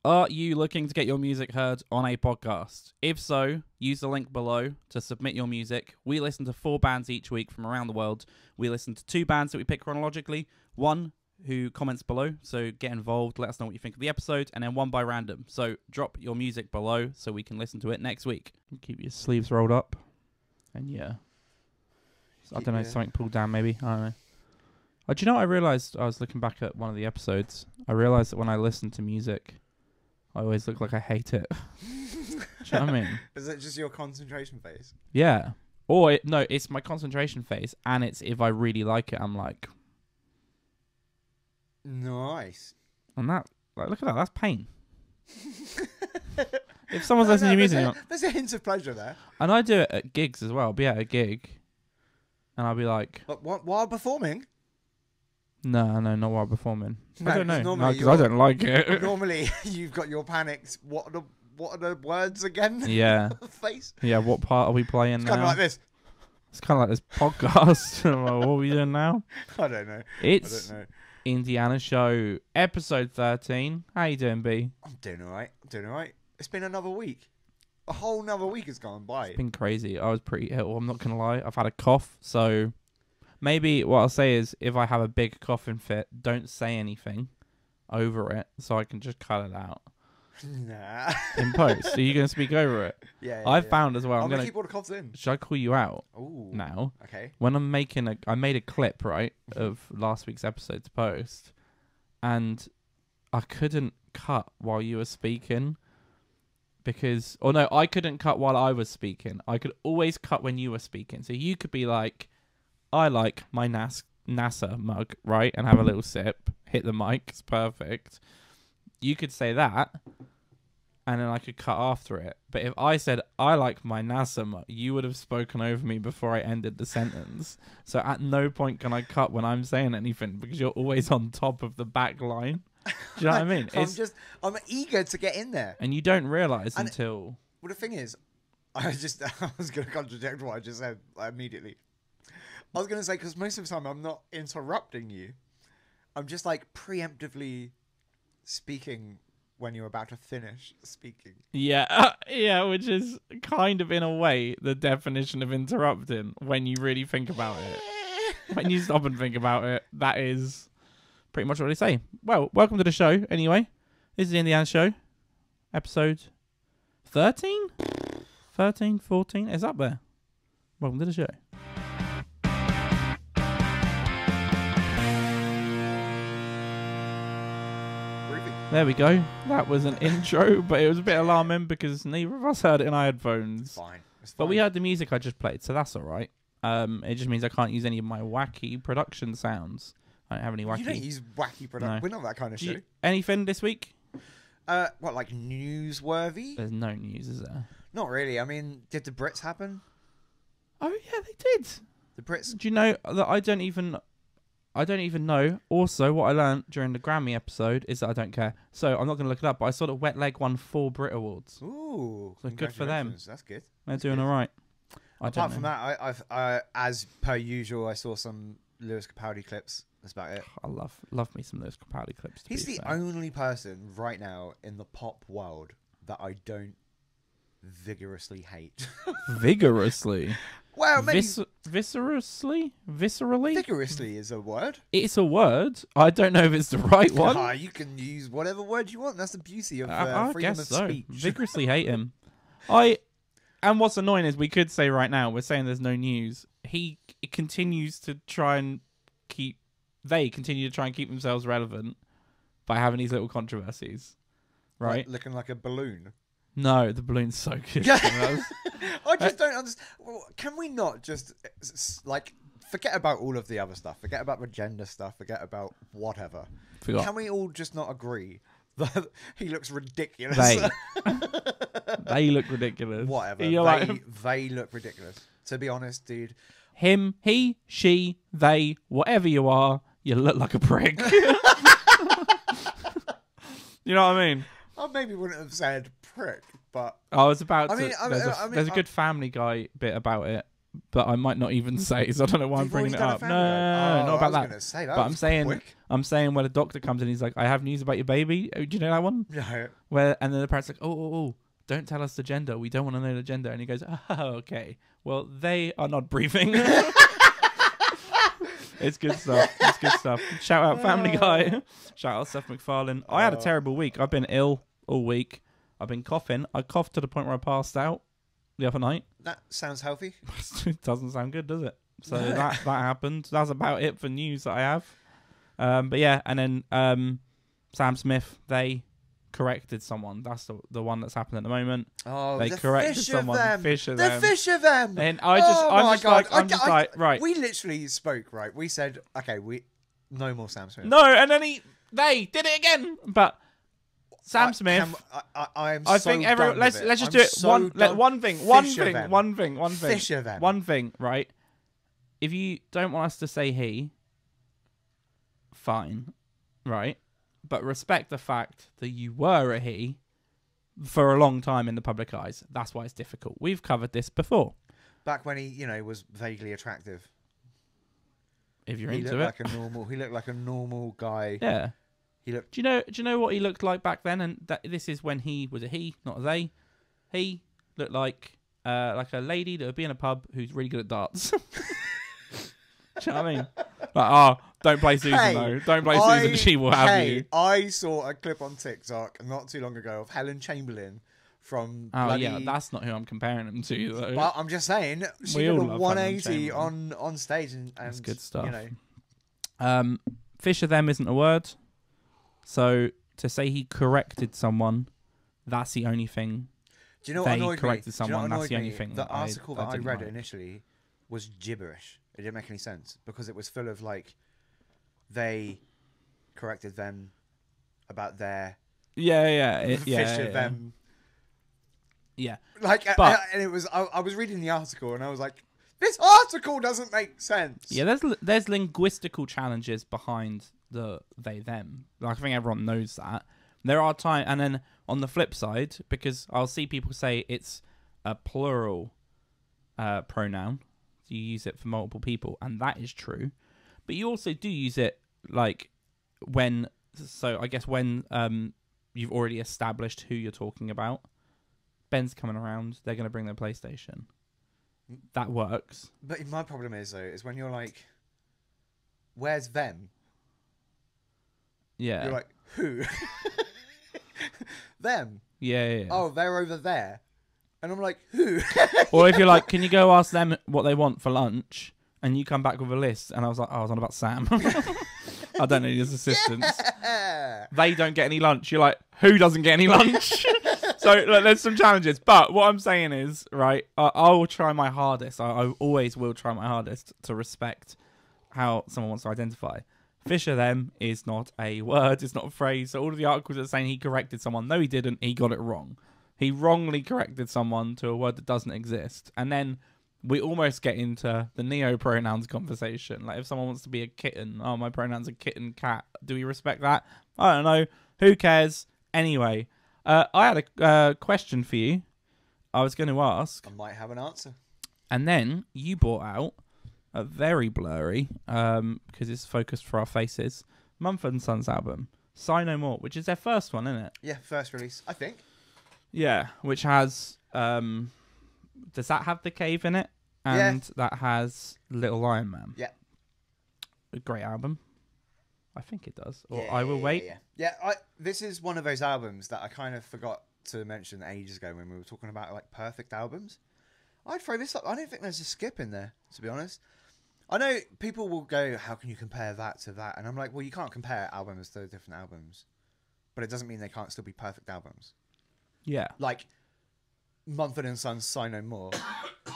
Are you looking to get your music heard on a podcast? If so, use the link below to submit your music. We listen to 4 bands each week from around the world. We listen to 2 bands that we pick chronologically, one who comments below, so get involved, let us know what you think of the episode, and then one by random. So drop your music below so we can listen to it next week. Keep your sleeves rolled up, and yeah. I don't know, something pulled down maybe, I don't know. Oh, do you know what I realised? I was looking back at one of the episodes. I realised that when I listen to music, I always look like I hate it. Do you know what I mean? Is it just your concentration phase? Yeah. Or, no, it's my concentration phase, and it's if I really like it, I'm like... Nice. And that, like, look at that, that's pain. If someone's listening to music... There's a hint of pleasure there. And I do it at gigs as well. I'll be at a gig, and I'll be like... But while performing? No, not while performing. No, I don't know. No, because I don't like it. Normally, you've got your panicked... What are the words again? Yeah. Face? Yeah, what part are we playing now? It's kind of like this. It's kind of like this podcast. What are we doing now? I don't know. It's Indiana Show, episode 13. How you doing, B? I'm doing alright. It's been another week. A whole another week has gone by. It's been crazy. I was pretty ill, I'm not going to lie. I've had a cough, so maybe what I'll say is if I have a big coughing fit, don't say anything over it so I can just cut it out. Nah. In post. So you're going to speak over it? Yeah. I've found as well. I'm going to keep all the coughs in. Should I call you out? Ooh. Now? Okay. When I'm making I made a clip, right, of last week's episode to post, and I couldn't cut while you were speaking because, or no, I couldn't cut while I was speaking. I could always cut when you were speaking. So you could be like, I like my NASA mug, right, and have a little sip, hit the mic, it's perfect. You could say that, and then I could cut after it. But if I said, I like my NASA mug, you would have spoken over me before I ended the sentence. So at no point can I cut when I'm saying anything because you're always on top of the back line. Do you know what I mean? I'm eager to get in there. And you don't realise until... Well, the thing is, I was going to contradict what I just said immediately. I was going to say, because most of the time I'm not interrupting you. I'm just like preemptively speaking when you're about to finish speaking. Yeah, yeah, which is kind of in a way the definition of interrupting when you really think about it. When you stop and think about it, that is pretty much what they say. Well, welcome to the show anyway. This is the Indiana Show, episode 13? 13, 14, it's up there. Welcome to the show. There we go. That was an intro, but it was a bit alarming because neither of us heard it in our headphones. It's fine. But we heard the music I just played, so that's all right. It just means I can't use any of my wacky production sounds. I don't have any wacky... You don't use wacky production. No. We're not that kind of show. Anything this week? What, like newsworthy? There's no news, is there? Not really. I mean, did the Brits happen? Oh, yeah, they did. The Brits... Do you know that I don't even know. Also, what I learned during the Grammy episode is that I don't care. So I'm not going to look it up, but I saw that Wet Leg won 4 Brit Awards. Ooh. So good for them. That's good. They're doing all right. Apart from that, I as per usual, I saw some Lewis Capaldi clips. That's about it. I love me some Lewis Capaldi clips. He's the only person right now in the pop world that I don't vigorously hate. Vigorously? Well, maybe... Viscerally? Vigorously is a word. It's a word. I don't know if it's the right one. You can use whatever word you want. That's the beauty of freedom of speech. Vigorously hate him. And what's annoying is we could say right now, we're saying there's no news. He continues to try and they continue to try and keep themselves relevant by having these little controversies. Right? Like looking like a balloon. No, the balloon's so good. I just don't understand. Well, can we not just, like, forget about all of the other stuff? Forget about the gender stuff. Forget about whatever. Can we all just not agree that he looks ridiculous? They look ridiculous. Whatever. They look ridiculous. To be honest, dude. Him, he, she, they, whatever you are, you look like a prick. You know what I mean? I maybe wouldn't have said prick, but... I was about to... There's a good Family Guy bit about it but I might not even say. So I don't know why I'm You've bringing already it done up. a No, family not I about was that. gonna say that But was quick. I'm saying when a doctor comes in, he's like, "I have news about your baby." Oh, do you know that one? No. And then the parent's like, "Oh, don't tell us the gender. We don't want to know the gender." And he goes, "Oh, okay. Well, they are not breathing." It's good stuff. It's good stuff. Shout out Family Guy. Shout out Seth MacFarlane. I had a terrible week. I've been ill all week. I've been coughing. I coughed to the point where I passed out the other night. That sounds healthy. It doesn't sound good, does it? So No. that happened. That's about it for news that I have. But yeah, and then Sam Smith, they corrected someone. That's the one that's happened at the moment. Oh, They the corrected fish someone. of them. Fish of the them. fish of them. And I'm just like, right. We literally spoke, right? We said, okay, no more Sam Smith. No, and then they did it again. But Sam Smith. I think everyone. Let's just do it. One thing. Fish of them. One thing. Right. If you don't want us to say he, fine, right? But respect the fact that you were a he for a long time in the public eyes. That's why it's difficult. We've covered this before. Back when he, was vaguely attractive. If you're He into looked it, he looked like a normal guy. yeah. He looked. Do you know what he looked like back then? And this is when he was a he, not a they. He looked like a lady that would be in a pub who's really good at darts. Do you know what I mean? Like, don't play Susan though. Don't play Susan. She will have you. I saw a clip on TikTok not too long ago of Helen Chamberlain from. Oh bloody... yeah, that's not who I'm comparing him to though. But I'm just saying, she did a 180 on stage, and that's good stuff. You Fish of them isn't a word. So to say he corrected someone, that's the only thing. Do you know what annoyed corrected me? someone. That's the only thing. The article that I read like. Initially was gibberish. It didn't make any sense because it was full of like they corrected them about their fish of them. Yeah, like, and it was. I was reading the article and I was like, this article doesn't make sense. Yeah, there's linguistical challenges behind the they them. Like, I think everyone knows that. There are times, and then on the flip side, because I'll see people say it's a plural pronoun. You use it for multiple people, and that is true. But you also do use it like when. So I guess when you've already established who you're talking about. Ben's coming around. They're going to bring their PlayStation. That works. But my problem is when you're like, "Where's them?" Yeah. You're like, who? Them. Yeah. Oh, they're over there. And I'm like, who? Or if you're like, can you go ask them what they want for lunch? And you come back with a list. And I was like, I was on about Sam. I don't need his assistance. Yeah. They don't get any lunch. You're like, who doesn't get any lunch? So look, there's some challenges. But what I'm saying is, right, I will try my hardest. I always will try my hardest to respect how someone wants to identify. Fish of them is not a word. It's not a phrase. So all of the articles are saying he corrected someone. No, he didn't. He got it wrong. He wrongly corrected someone to a word that doesn't exist. And then we almost get into the neo-pronouns conversation. Like, if someone wants to be a kitten, oh, my pronoun's a kitten, cat. Do we respect that? I don't know. Who cares? Anyway, I had a question for you. I was going to ask. I might have an answer. And then you brought out a very blurry, because it's focused for our faces, Mumford & Sons album, Sigh No More, which is their first one, isn't it? Yeah, first release, I think. Yeah, which has, does that have The Cave in it? And that has Little Iron Man. Yeah. A great album. I think it does. Or Yeah, I Will Wait. Yeah, this is one of those albums that I kind of forgot to mention ages ago when we were talking about like perfect albums. I'd throw this up. I don't think there's a skip in there, to be honest. I know people will go, how can you compare that to that? And I'm like, well, you can't compare albums to different albums. But it doesn't mean they can't still be perfect albums. Yeah. Like, Mumford & Sons' Sigh No More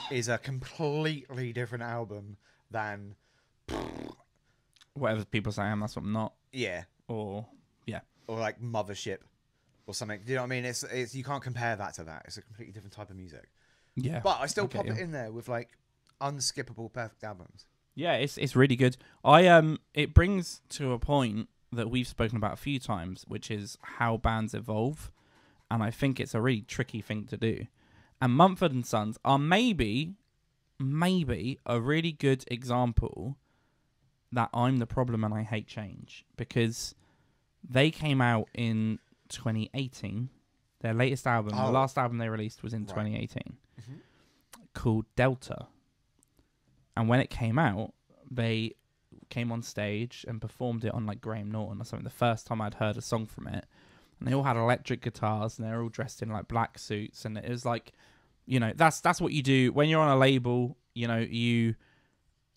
is a completely different album than... Whatever people say, that's what I'm not. Yeah. Or, yeah. Or like Mothership or something. Do you know what I mean? It's you can't compare that to that. It's a completely different type of music. Yeah. But I still pop it in there with like unskippable perfect albums. Yeah, it's really good. It brings to a point that we've spoken about a few times, which is how bands evolve, and I think it's a really tricky thing to do. And Mumford & Sons are maybe maybe a really good example that I'm the problem and I hate change, because they came out in 2018. Their latest album, the last album they released was in 2018, called Delta. And when it came out, they came on stage and performed it on like Graham Norton or something. The first time I'd heard a song from it, and they all had electric guitars and they're all dressed in like black suits, and it was like, you know, that's what you do when you're on a label. You know,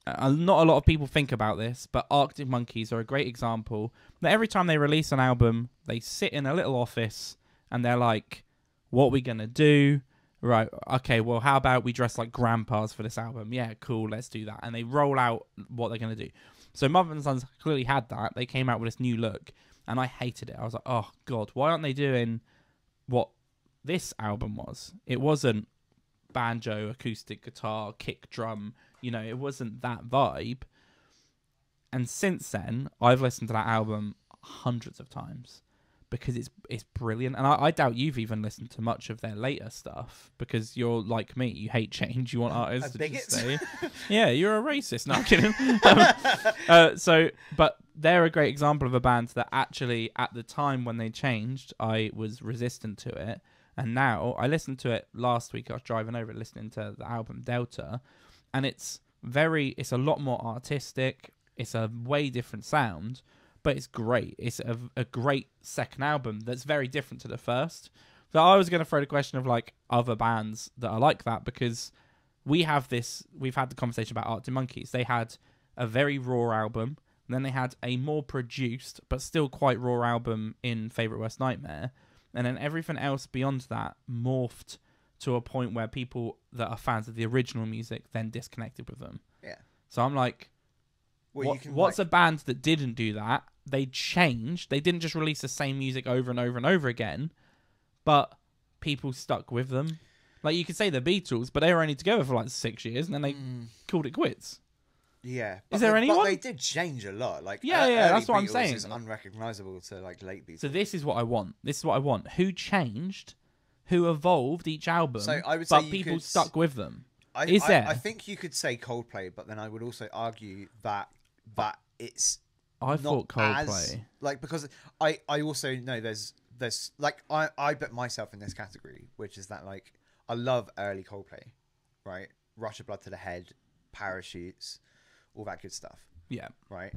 not a lot of people think about this, but Arctic Monkeys are a great example. That every time they release an album, they sit in a little office and they're like, what are we gonna do? Right, okay, well, how about we dress like grandpas for this album? Yeah, cool, let's do that. And they roll out what they're going to do. So Mother and Sons clearly had that. They came out with this new look, and I hated it. I was like, oh, God, why aren't they doing what this album was? It wasn't banjo, acoustic guitar, kick drum. You know, it wasn't that vibe. And since then, I've listened to that album hundreds of times, because it's brilliant. And I doubt you've even listened to much of their later stuff, because you're like me. You hate change. You want artists to just say, yeah, you're a racist. No, I'm kidding. But they're a great example of a band that actually, at the time when they changed, I was resistant to it. And now, I listened to it last week. I was driving over listening to the album Delta. And it's a lot more artistic. It's a way different sound. But it's great. It's a great second album that's very different to the first. So I was going to throw the question of like other bands that are like that, because we've had the conversation about Arctic Monkeys. They had a very raw album, and then they had a more produced but still quite raw album in Favourite Worst Nightmare, and then everything else beyond that morphed to a point where people that are fans of the original music then disconnected with them. Yeah. So I'm like, what's a band that didn't do that? They changed. They didn't just release the same music over and over and over again, but people stuck with them. Like, you could say the Beatles, but they were only together for like 6 years, and then they called it quits. Yeah. Is there anyone? But they did change a lot. Like, yeah, that's what I'm saying. Is unrecognizable to like late Beatles. So this is what I want. Who changed? Who evolved each album? So I would say but people stuck with them. I think you could say Coldplay, but then I would also argue that it's. I thought Coldplay, because I also know there's like I put myself in this category, which is that like I love early Coldplay, right? Rush of Blood to the Head, Parachutes, all that good stuff. Yeah. Right.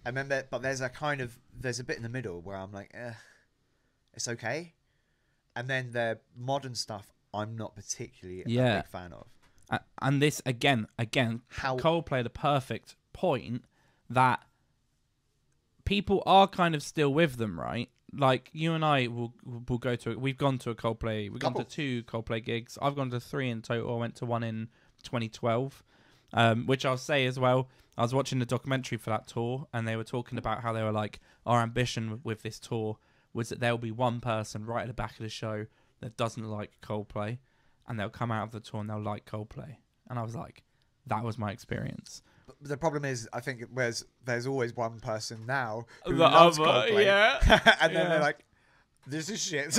And then but there's a bit in the middle where I'm like, it's okay. And then the modern stuff I'm not particularly a big fan of. And this again, Coldplay, the perfect point that people are kind of still with them, right? Like, you and I will go to. We've gone to a Coldplay. We've gone to 2 Coldplay gigs. I've gone to 3 in total. I went to one in 2012, which I'll say as well. I was watching the documentary for that tour, and they were talking about how they were like, our ambition with this tour was that there will be one person right at the back of the show that doesn't like Coldplay, and they'll come out of the tour and they'll like Coldplay. And I was like, that was my experience. But the problem is, I think there's always one person now who loves Coldplay. Yeah. And then they're like, this is shit.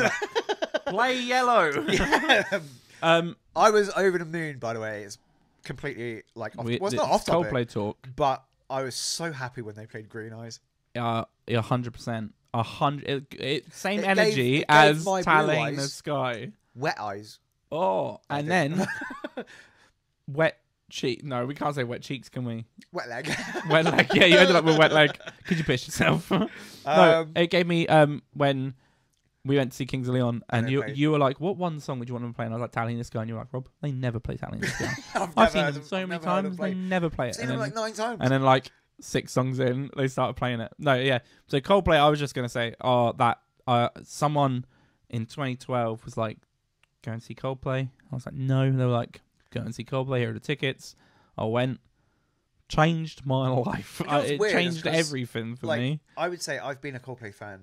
Play Yellow. Yeah. I was over the moon, by the way. It's completely like it's not off topic. Coldplay talk. But I was so happy when they played Green Eyes. 100%. Same energy as Tally in the Sky. Wet Eyes. Oh, and then Wet Cheek. No, we can't say Wet Cheeks, can we? Wet Leg. Wet Leg. Yeah, you ended up with Wet Leg. Could you piss yourself? No, it gave me when we went to see Kings of Leon, and you were like, what one song would you want them to play? And I was like, Tally in the Sky, and you were like, Rob, they never play Tally in the Sky. I've seen them so many times, they never play it. I've seen them like 9 times. And then like 6 songs in, they started playing it. No, yeah. So Coldplay, I was just gonna say, that someone in 2012 was like, go and see Coldplay. I was like, no. They were like, go and see Coldplay. Here are the tickets. I went. Changed my life. It changed everything for me. I would say I've been a Coldplay fan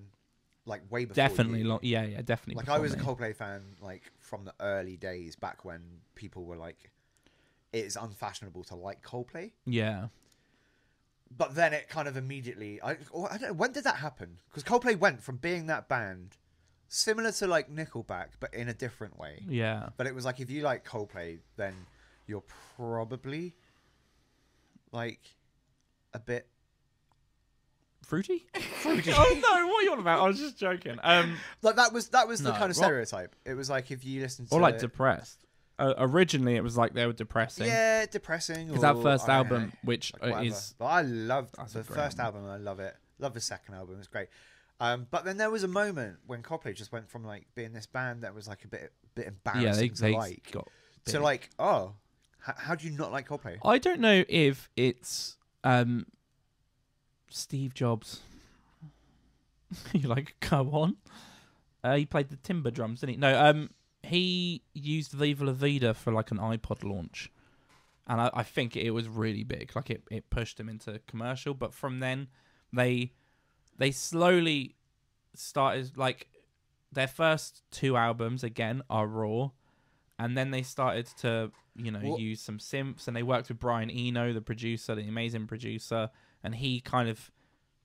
like way before. Definitely, you. Yeah, definitely. Like I was a Coldplay fan like from the early days, back when people were like, it is unfashionable to like Coldplay. Yeah. But then it kind of immediately, I don't know, when did that happen? Because Coldplay went from being that band similar to like Nickelback, but in a different way. Yeah. But it was like, if you like Coldplay, then you're probably like a bit Fruity? fruity. Oh no, what are you on about? I was just joking. Like that was the No, kind of what? stereotype. It was like if you listen to Or like depressed. Originally, it was like they were depressing. yeah, depressing. Because or, that first I don't know, album, which like whatever. is But I loved That's a the great first album. I love it. Love the second album. It's great. But then there was a moment when Coldplay just went from like being this band that was like a bit embarrassing they to like got to big. like how do you not like Coldplay? I don't know if it's Steve Jobs. You like go on? He played the timber drums, didn't he? No, he used Viva La Vida for like an iPod launch, and I think it was really big. Like it pushed him into commercial. But from then, they slowly started like their first 2 albums again are raw, and then they started to use some synths, and they worked with Brian Eno, the producer, the amazing producer, and he kind of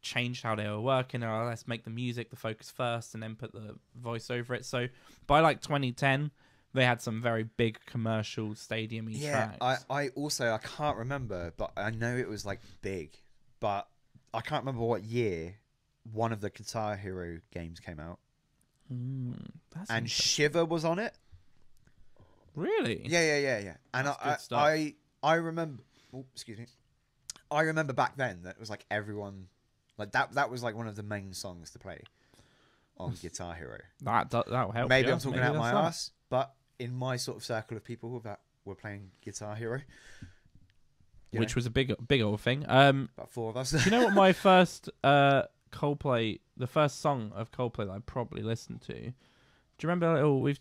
changed how they were working. Or let's make the music the focus first, and then put the voice over it. So by like 2010, they had some very big commercial stadium-y tracks. I can't remember, but I know it was like big, but I can't remember what year one of the Guitar Hero games came out. And Shiver was on it. Really? Yeah. And That's good stuff. I remember. Oh, excuse me. I remember back then that it was like everyone, like that was like one of the main songs to play on Guitar Hero. That'll help. Maybe I'm talking out my ass, but in my sort of circle of people that were playing Guitar Hero, which was a big old thing. About 4 of us. Do you know what my first Coldplay, the first song of Coldplay that I probably listened to? Do you remember?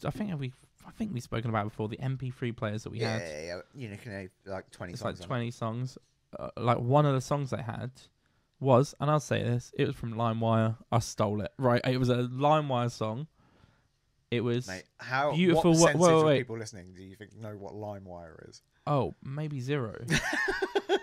I think we've spoken about it before, the MP3 players that we had. Yeah. You know, like 20 it's songs. Like 20 songs. Like one of the songs they had was, and I'll say this, it was from LimeWire. I stole it. Right, it was a LimeWire song. It was beautiful. What percentage of people listening do you think know what LimeWire is? Oh, maybe 0.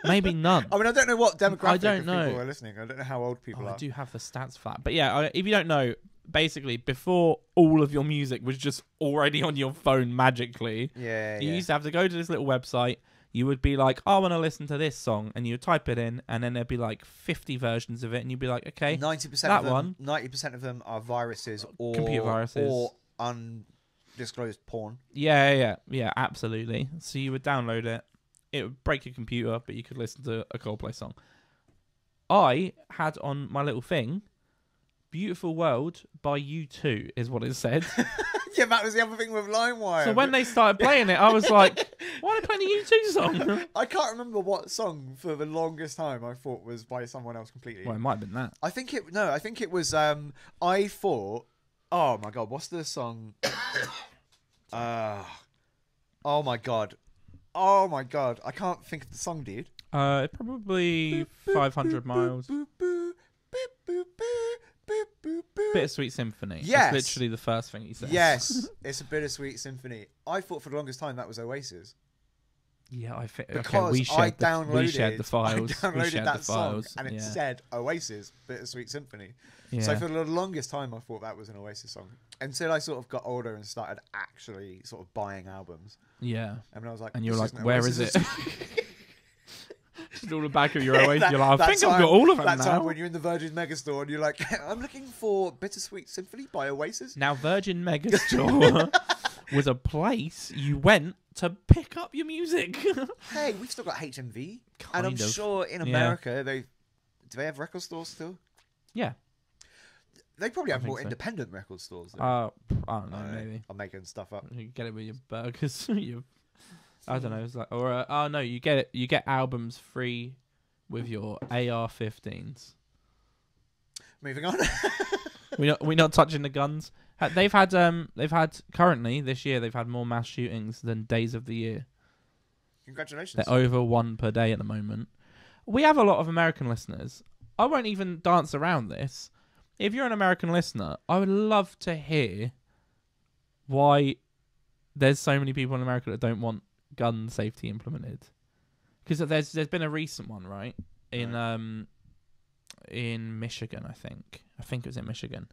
Maybe none. I mean, I don't know what demographic of people know. are listening. I don't know how old people are. I do have the stats for that. But yeah, if you don't know, basically, before all of your music was just already on your phone magically, you used to have to go to this little website. You would be like, I want to listen to this song, and you would type it in, and then there'd be like 50 versions of it, and you'd be like, okay, 90% of them are viruses or computer viruses or undisclosed porn. Yeah, absolutely. So you would download it. It would break your computer, but you could listen to a Coldplay song. I had on my little thing, Beautiful World by U2 is what it said. Yeah, that was the other thing with LimeWire. So when they started playing it, I was like, why are they playing a U2 song? I can't remember what song for the longest time I thought was by someone else completely. Well, it might have been that. I think it was, I thought, oh my God, what's the song? Oh my God, I can't think of the song, dude. Probably 500 Miles. Bittersweet Symphony. Yes. That's literally the first thing he says. Yes, it's a bittersweet symphony. I thought for the longest time that was Oasis. Yeah, I think because we shared the files. I downloaded that song, and it said Oasis Bittersweet Symphony. Yeah. So for the longest time, I thought that was an Oasis song until I sort of got older and started actually sort of buying albums. Yeah, and I was like, and you're like, where is it? Just all the back of your Oasis. You're like, I think I've got all of them now. That time when you're in the Virgin Megastore and you're like, I'm looking for Bittersweet Symphony by Oasis. Now, Virgin Megastore was a place you went to pick up your music. Hey, we've still got HMV, kind and I'm of. sure in America do they have record stores still? Yeah, they probably have more independent record stores. I don't know, maybe. I'm making stuff up. You get it with your burgers. I don't know. It's like, or no, you get it. You get albums free with your AR-15s. Moving on. We're not touching the guns. They've had currently this year they've had more mass shootings than days of the year. Congratulations. They're over 1 per day at the moment. We have a lot of American listeners. I won't even dance around this. If you're an American listener, I would love to hear why there's so many people in America that don't want gun safety implemented. Because there's been a recent one, right? In Michigan, I think it was in Michigan.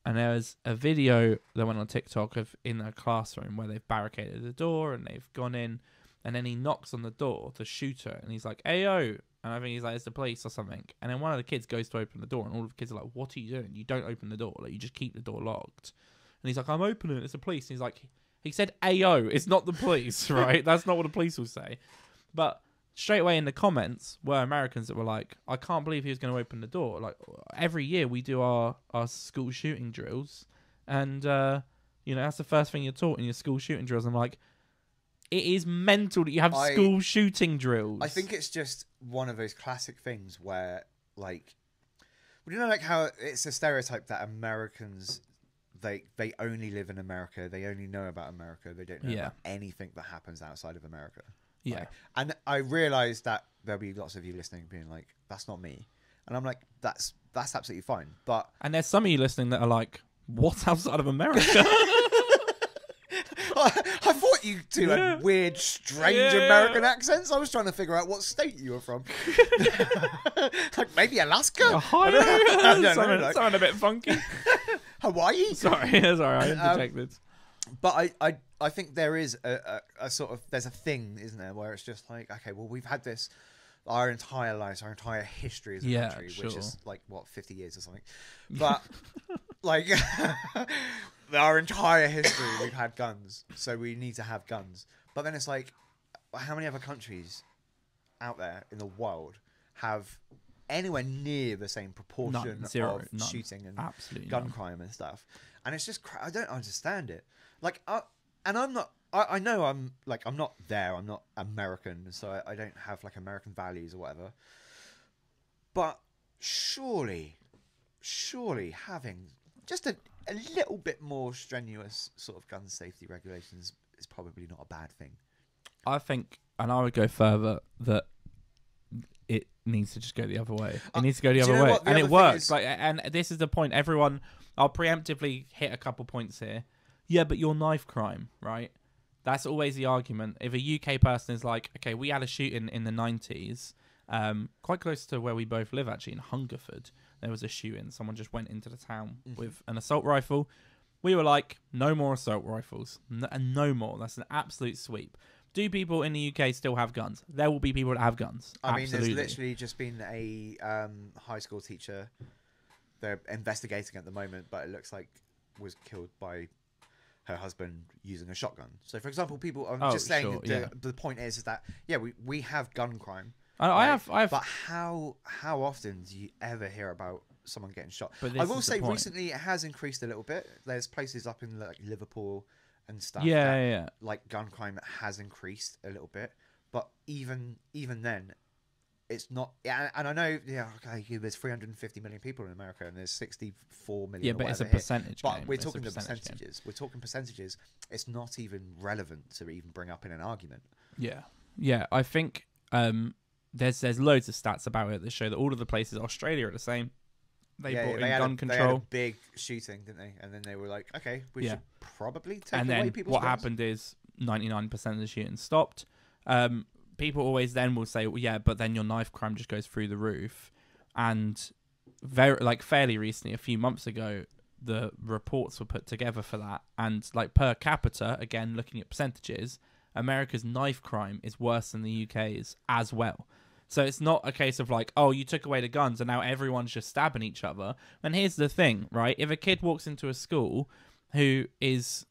And there was a video that went on TikTok of in a classroom where they've barricaded the door and they've gone in and then he knocks on the door, the shooter, and he's like, "Ayo," and I think he's like, "It's the police or something." And then one of the kids goes to open the door, and all of the kids are like, "What are you doing? You don't open the door. Like, you just keep the door locked." And he's like, "I'm opening it. It's the police." And he's like, "He said ayo. It's not the police, right? That's not what the police will say." But straight away in the comments were Americans that were like, "I can't believe he was going to open the door. Like, every year we do our school shooting drills, and that's the first thing you're taught in your school shooting drills." I'm like, it is mental that you have school shooting drills. I think it's just one of those classic things where, like, like how it's a stereotype that Americans, they only live in America, they only know about America, they don't know about anything that happens outside of America. Yeah. Like, and I realised that there'll be lots of you listening being like, "That's not me," and I'm like, that's absolutely fine. And there's some of you listening that are like, "What's outside of America?" I thought you two had weird, strange American accents. I was trying to figure out what state you were from. Like maybe Alaska? Ohio? Sounded a bit funky. Hawaii? Sorry, I interjected. But I think there is a sort of, there's a thing, isn't there, where it's just like, okay, well, we've had this our entire lives, our entire history as a country, which is like, what, 50 years or something. But like our entire history, we've had guns, so we need to have guns. But then it's like, how many other countries out there in the world have anywhere near the same proportion of shooting and gun crime and stuff? And it's just, I don't understand it. Like, and I'm not, I know I'm not there, I'm not American, so I don't have like American values or whatever. But surely having just a little bit more strenuous sort of gun safety regulations is probably not a bad thing. I think, and I would go further, that it needs to just go the other way. It needs to go the other way. And it works. And this is the point. Everyone, I'll preemptively hit a couple points here. Yeah, but your knife crime, right? That's always the argument. If a UK person is like, okay, we had a shooting in the 90s, quite close to where we both live, actually, in Hungerford. There was a shooting. Someone just went into the town with an assault rifle. We were like, no more assault rifles. No more. That's an absolute sweep. Do people in the UK still have guns? There will be people that have guns. I mean, there's literally just been a high school teacher they're investigating at the moment, but it looks like was killed by her husband using a shotgun. So, for example, people, I'm just saying the point is that, we have gun crime. I have. But how often do you ever hear about someone getting shot? I will say recently it has increased a little bit. There's places up in like Liverpool and stuff. Like gun crime has increased a little bit, but even then, it's not. Yeah, and I know. Yeah, okay. There's 350 million people in America, and there's 64 million. Yeah, but it's a percentage. But we're talking the percentages. We're talking percentages. It's not even relevant to even bring up in an argument. Yeah. I think there's loads of stats about it that show that all of the places, Australia are the same. They brought in gun control. They had a big shooting, didn't they? And then they were like, okay, we should probably take away people's guns. What happened is 99% of the shooting stopped. People always then will say, well, yeah, but then your knife crime just goes through the roof. And fairly recently, a few months ago, the reports were put together for that. And like per capita, again, looking at percentages, America's knife crime is worse than the UK's as well. So it's not a case of like, oh, you took away the guns and now everyone's just stabbing each other. And here's the thing, right? If a kid walks into a school who is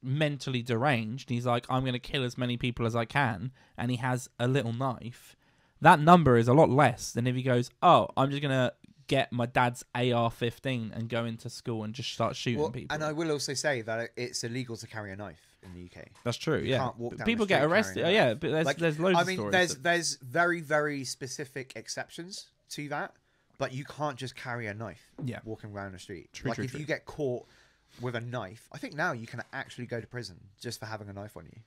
mentally deranged, he's like, I'm going to kill as many people as I can, and he has a little knife, that number is a lot less than if he goes, oh, I'm just going to get my dad's AR-15 and go into school and just start shooting people. And I will also say that it's illegal to carry a knife in the UK. That's true. You can't walk down people the street get arrested. Oh, yeah, but there's loads of stories. There's very, very specific exceptions to that, but you can't just carry a knife walking around the street. True. If you get caught with a knife, I think now you can actually go to prison just for having a knife on you.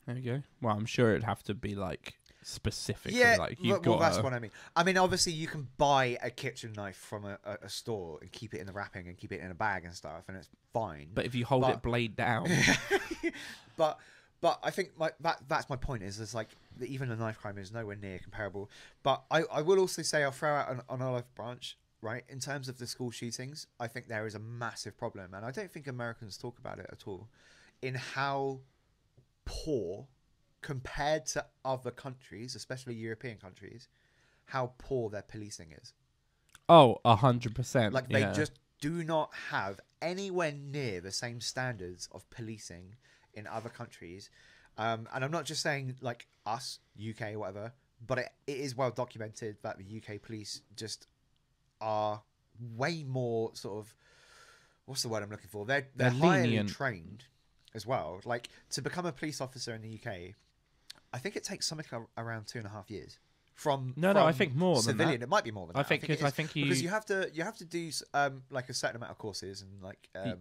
There you go. Well, I'm sure it'd have to be like specific. Yeah, that's what I mean. I mean, obviously you can buy a kitchen knife from a store and keep it in the wrapping and keep it in a bag and stuff, and it's fine. But if you hold it blade down, but I think that's my point. Is like even the knife crime is nowhere near comparable. But I will also say, I'll throw out an olive branch. Right, in terms of the school shootings, I think there is a massive problem, and I don't think Americans talk about it at all, in how poor compared to other countries, especially European countries, how poor their policing is. Oh, 100%. Like they just do not have anywhere near the same standards of policing in other countries. And I'm not just saying like us, UK, whatever, but it is well documented that the UK police just are way more sort of, what's the word I'm looking for? They're highly lenient. trained as well. Like to become a police officer in the UK, I think it takes something around 2.5 years. From I think more civilian. than that. It might be more than that. I think because you have to do like a certain amount of courses and like like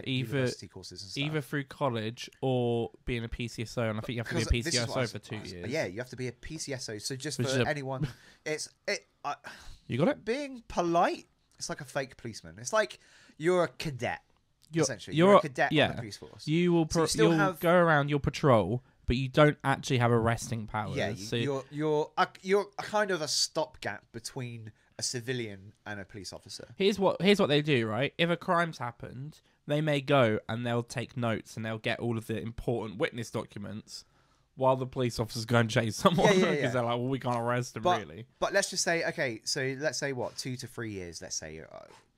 university courses and stuff. Either through college or being a PCSO, and I think you have to be a PCSO for 2 years. Yeah, you have to be a PCSO. So just for anyone, you got it. Being polite, it's like a fake policeman. It's like you're a cadet. Essentially, you're a cadet on the police force. You will go around your patrol, but you don't actually have arresting powers. Yeah, you're kind of a stopgap between a civilian and a police officer. Here's what they do, right? If a crime's happened, they may go and they'll take notes and they'll get all of the important witness documents while the police officers go and chase someone because they're like, well, we can't arrest them really. But let's just say, okay, so let's say 2 to 3 years, let's say,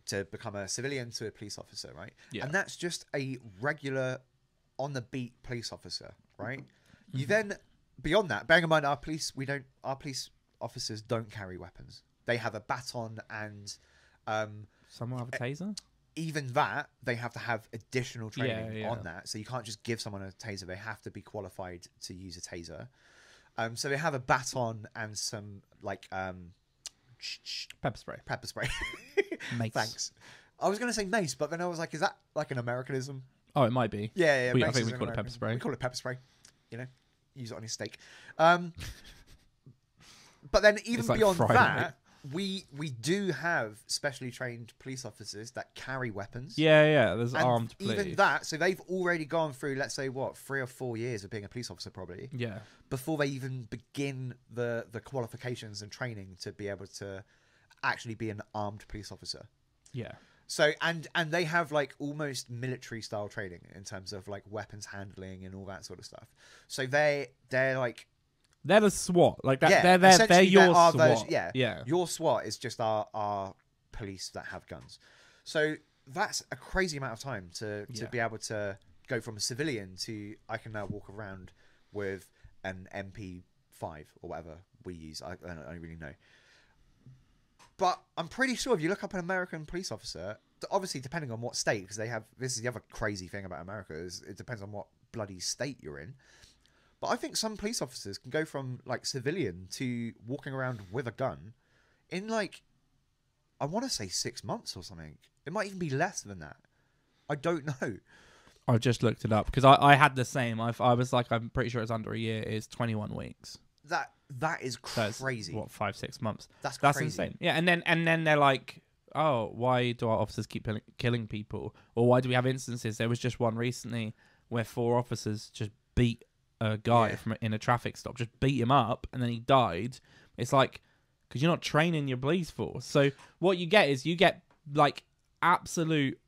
to become a civilian to a police officer, right? Yeah. And that's just a regular on the beat police officer, right? You then, beyond that, bearing in mind our police officers don't carry weapons. They have a baton and someone have a taser. Even that, they have to have additional training on that. So you can't just give someone a taser. They have to be qualified to use a taser. So they have a baton and some like pepper spray. Pepper spray. Mace. Thanks. I was going to say mace, but then I was like, is that like an Americanism? Oh, it might be. Yeah. I think we call it pepper spray. We call it pepper spray. You know, use it on your steak. But then even beyond that, we do have specially trained police officers that carry weapons. Yeah. There's armed police. Even that, so they've already gone through, let's say, 3 or 4 years of being a police officer, probably. Yeah. Before they even begin the qualifications and training to be able to actually be an armed police officer. Yeah. So and they have like almost military style training in terms of like weapons handling and all that sort of stuff. So they're like they're the SWAT, like that. Yeah, they're your SWAT. Yeah. Your SWAT is just our police that have guns. So that's a crazy amount of time to be able to go from a civilian to I can now walk around with an MP5 or whatever we use. I don't really know. But I'm pretty sure if you look up an American police officer, obviously depending on what state, because this is the other crazy thing about America, is it depends on what bloody state you're in. But I think some police officers can go from like civilian to walking around with a gun in like, I want to say 6 months or something. It might even be less than that. I don't know. I just looked it up because I had the same. I was like, I'm pretty sure it's under a year. It's 21 weeks. That is crazy. So 5-6 months? That's crazy. Insane. Yeah, and then they're like, oh, why do our officers keep killing people, or why do we have instances? There was just one recently where 4 officers just beat a guy in a traffic stop, just beat him up, and then he died. It's like, because you're not training your police force. So what you get is like absolute.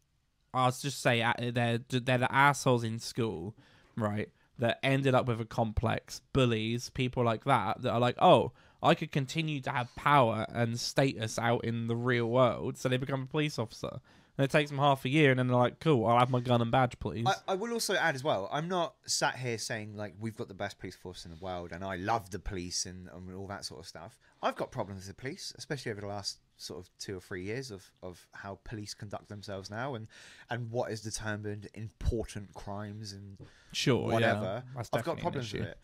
I'll just say they're the assholes in school, right? That ended up with a complex, bullies, people like that are like, oh, I could continue to have power and status out in the real world, so they become a police officer. And it takes them half a year, and then they're like, cool, I'll have my gun and badge, please. I will also add as well, I'm not sat here saying, like, we've got the best police force in the world, and I love the police and all that sort of stuff. I've got problems with the police, especially over the last sort of 2 or 3 years of how police conduct themselves now and what is determined important crimes and whatever. Yeah, I've got problems with it.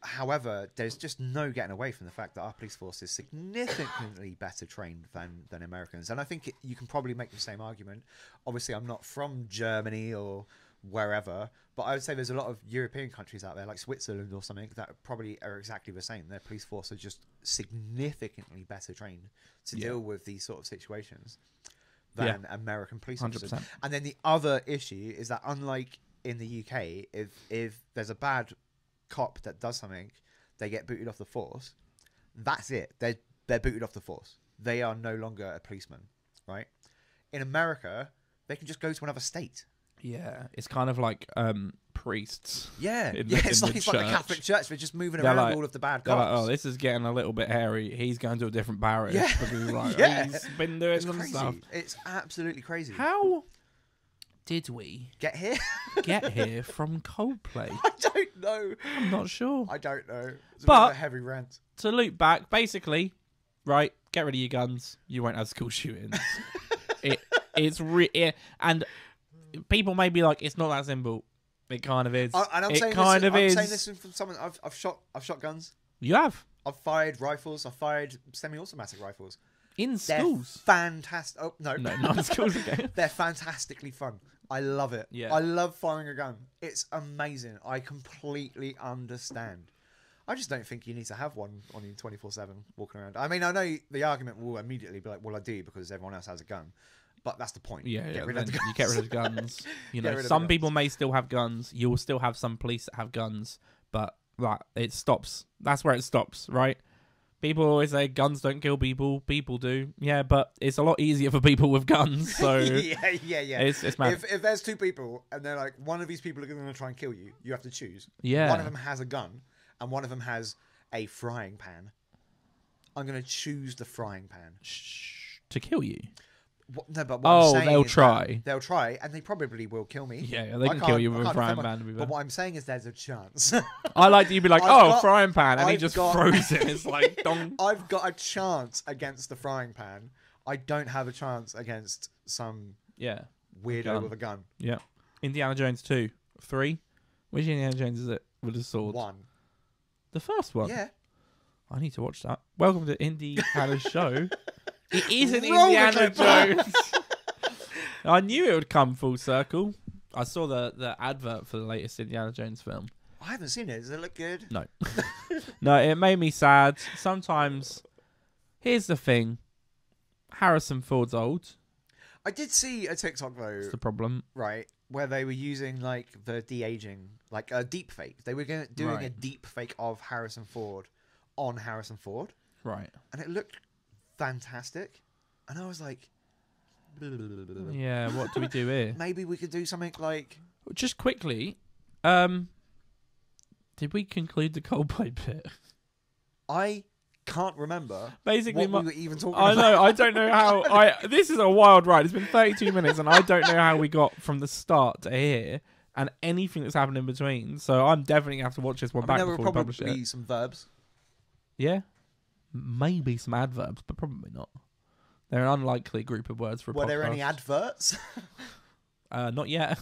However, there's just no getting away from the fact that our police force is significantly better trained than Americans. And I think you can probably make the same argument. Obviously, I'm not from Germany or wherever, but I would say there's a lot of European countries out there, like Switzerland or something, that probably are exactly the same. Their police force are just significantly better trained to deal with these sort of situations than American police officers. 100%. And then the other issue is that unlike in the UK, if there's a bad cop that does something, they get booted off the force. That's it. They're booted off the force. They are no longer a policeman, right? In America, they can just go to another state. Yeah, it's kind of like priests. Yeah, in yeah. the- It's in like the it's like the church. Catholic Church. They're just moving They're around like- all of the bad They're like, cops. oh, this is getting a little bit hairy. He's going to a different parish. Yeah. Because like, Yeah. he's been doing It's some crazy. stuff. It's absolutely crazy. How did we Get here? get here from Coldplay? I don't know. I'm not sure. I don't know. It's a bit But- of a heavy rant. To loop back, basically, right, get rid of your guns. You won't have school shootings. And people may be like, it's not that simple. It kind of is. And I'm it saying kind this, of I'm is. saying this from someone. I've shot guns. You have I've fired rifles. I've fired semi-automatic rifles. in They're schools. fantastic. Oh no, No, not in schools again. They're fantastically fun. I love it. Yeah. I love firing a gun. It's amazing. I completely understand. I just don't think you need to have one on you 24/7 walking around. I mean, I know the argument will immediately be like, well, I do because everyone else has a gun. But that's the point. Yeah, Get rid of the then guns. you get rid of the guns. You Get know, rid of the some guns. people may still have guns. You'll still have some police that have guns, but like it stops. That's where it stops, right? People always say guns don't kill people. People do. Yeah, but it's a lot easier for people with guns. So yeah. it's mad. If there's two people and they're like, one of these people are going to try and kill you, you have to choose. Yeah. One of them has a gun and one of them has a frying pan. I'm going to choose the frying pan. To kill you. No, but what I'm saying they'll is try. that they'll try, and they probably will kill me. Yeah, they I can can't- kill you I with a can't frying defend pan. But what I'm saying is there's a chance. I like that you'd be like, I've oh, got- frying pan, and he I've just got- froze it. It's like, dong. I've got a chance against the frying pan. I don't have a chance against some Yeah, weirdo gun. with a gun. yeah. Indiana Jones 2, 3. Which Indiana Jones is it with a sword? One. The first one. Yeah. I need to watch that. Welcome to Indiana's show. It is an Roller Indiana clipper. Jones. I knew it would come full circle. I saw the advert for the latest Indiana Jones film. I haven't seen it. Does it look good? No. No, it made me sad. Sometimes, here's the thing. Harrison Ford's old. I did see a TikTok though, That's the problem. right, where they were using like the de-aging, like a deep fake. They were doing a Right. deep fake of Harrison Ford on Harrison Ford, Right. and it looked fantastic. And I was like, Yeah, what do we do here? maybe we could do something like. Just quickly, did we conclude the Coldplay bit? I can't remember Basically, what we were even talking I about. know. I don't know how. This is a wild ride. It's been 32 minutes, and I don't know how we got from the start to here, and anything that's happened in between. So I'm definitely gonna have to watch this one I mean, back there were before we publish probably it. some verbs. Yeah, maybe some adverbs, but probably not. They're an unlikely group of words for a Were podcast. there any adverts? Not yet.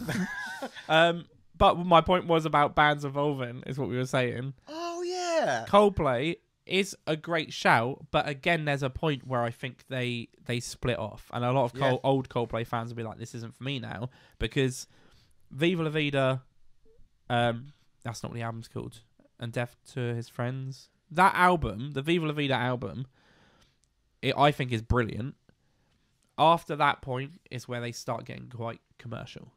But my point was about bands evolving, is what we were saying. Oh yeah. Coldplay is a great shout, but again, there's a point where I think they split off, and a lot of Yeah. old Coldplay fans will be like, "This isn't for me now," because Viva La Vida, that's not what the album's called, and Death to His Friends. That album, the Viva La Vida album, I think is brilliant. After that point is where they start getting quite commercial.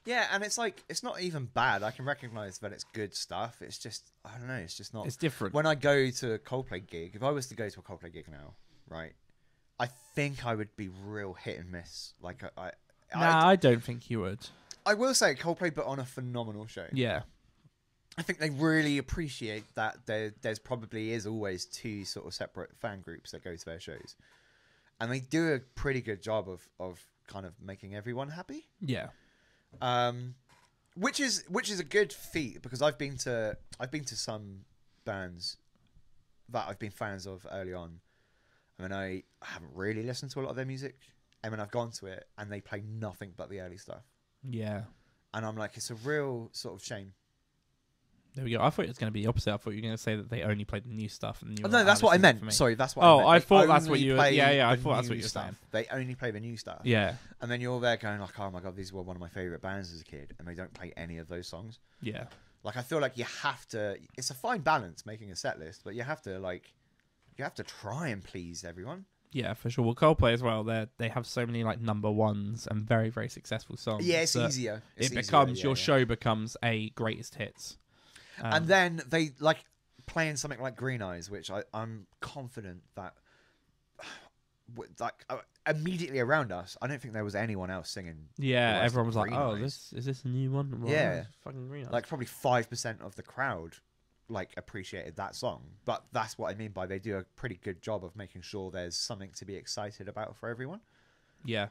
Yeah, and it's like it's not even bad. I can recognize that it's good stuff. It's just I don't know. It's just not. It's different. When I go to a Coldplay gig, if I was to go to a Coldplay gig now, right, I think I would be real hit and miss. Like I don't think you would. I will say Coldplay put on a phenomenal show. Yeah. I think they really appreciate that there's probably is always two sort of separate fan groups that go to their shows, and they do a pretty good job of kind of making everyone happy. Yeah. Which is a good feat because I've been to some bands that I've been fans of early on. I mean, I haven't really listened to a lot of their music. And when I've gone to it and they play nothing but the early stuff. Yeah. And I'm like, it's a real sort of shame. There we go. I thought it was going to be the opposite. I thought you were going to say that they only played the new stuff. And you were No, like, that's "Oh, what I this isn't for meant. me." Sorry, that's what Oh, I meant. I They thought that's what only you were. play Yeah, I the thought that's new what you were stuff. saying. They only play the new stuff. Yeah. And then you're there going like, oh my God, these were one of my favourite bands as a kid. And they don't play any of those songs. Yeah. Like, I feel like you have to... It's a fine balance making a set list, but you have to try and please everyone. Yeah, for sure. Well, Coldplay as well. They have so many like number ones and very, very successful songs. Yeah, it's that easier. Your show becomes a greatest hits. And then they like playing something like Green Eyes, which I'm confident that like immediately around us, I don't think there was anyone else singing. Yeah, the rest everyone of was like, Green "Oh, Eyes. is this a new one?" Well, Yeah. fucking Green Eyes. Like probably 5% of the crowd like appreciated that song, but that's what I mean by they do a pretty good job of making sure there's something to be excited about for everyone. Yeah,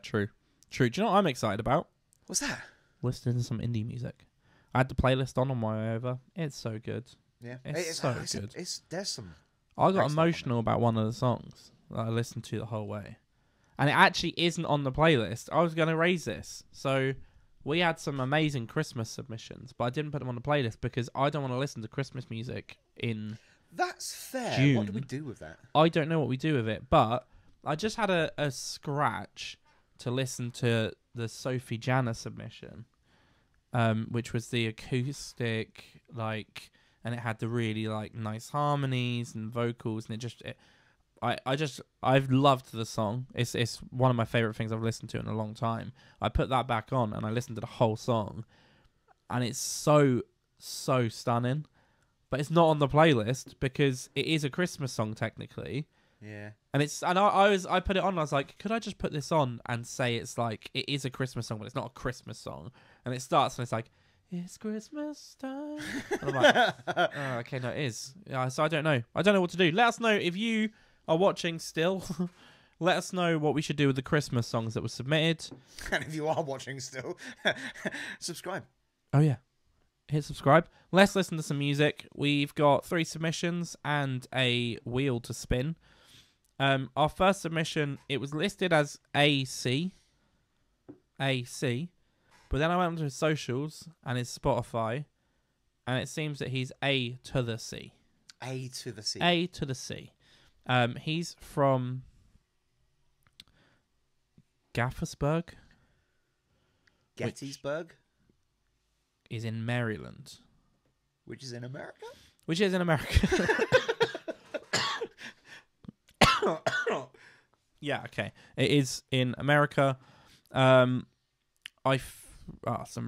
true. Do you know what I'm excited about? What's that? Listening to some indie music. I had the playlist on my way over. It's so good. Yeah, It's so good. There's some. I got great stuff on emotional about one of the songs that I listened to the whole way. And it actually isn't on the playlist. I was going to raise this. So we had some amazing Christmas submissions, but I didn't put them on the playlist because I don't want to listen to Christmas music in That's fair. June. What do we do with that? I don't know what we do with it, but I just had a scratch to listen to the Sophie Jana submission, which was the acoustic, like, and it had the really like nice harmonies and vocals, and I've loved the song. It's one of my favorite things I've listened to in a long time. I put that back on and I listened to the whole song, and it's so stunning. But it's not on the playlist because it is a Christmas song technically. Yeah. And I put it on and I was like, could I just put this on and say it's like it is a Christmas song, but it's not a Christmas song. And it starts and it's like, it's Christmas time. And I'm like, oh, okay, no, it is. So I don't know. I don't know what to do. Let us know if you are watching still. Let us know what we should do with the Christmas songs that were submitted. And if you are watching still, subscribe. Oh yeah. Hit subscribe. Let's listen to some music. We've got 3 submissions and a wheel to spin. Our first submission, it was listed as AC, but then I went onto his socials and his Spotify, and it seems that he's A to the C. A to the C. A to the C. He's from Gaithersburg. Gettysburg? Is in Maryland. Which is in America? Which is in America. Yeah, okay. It is in America. Some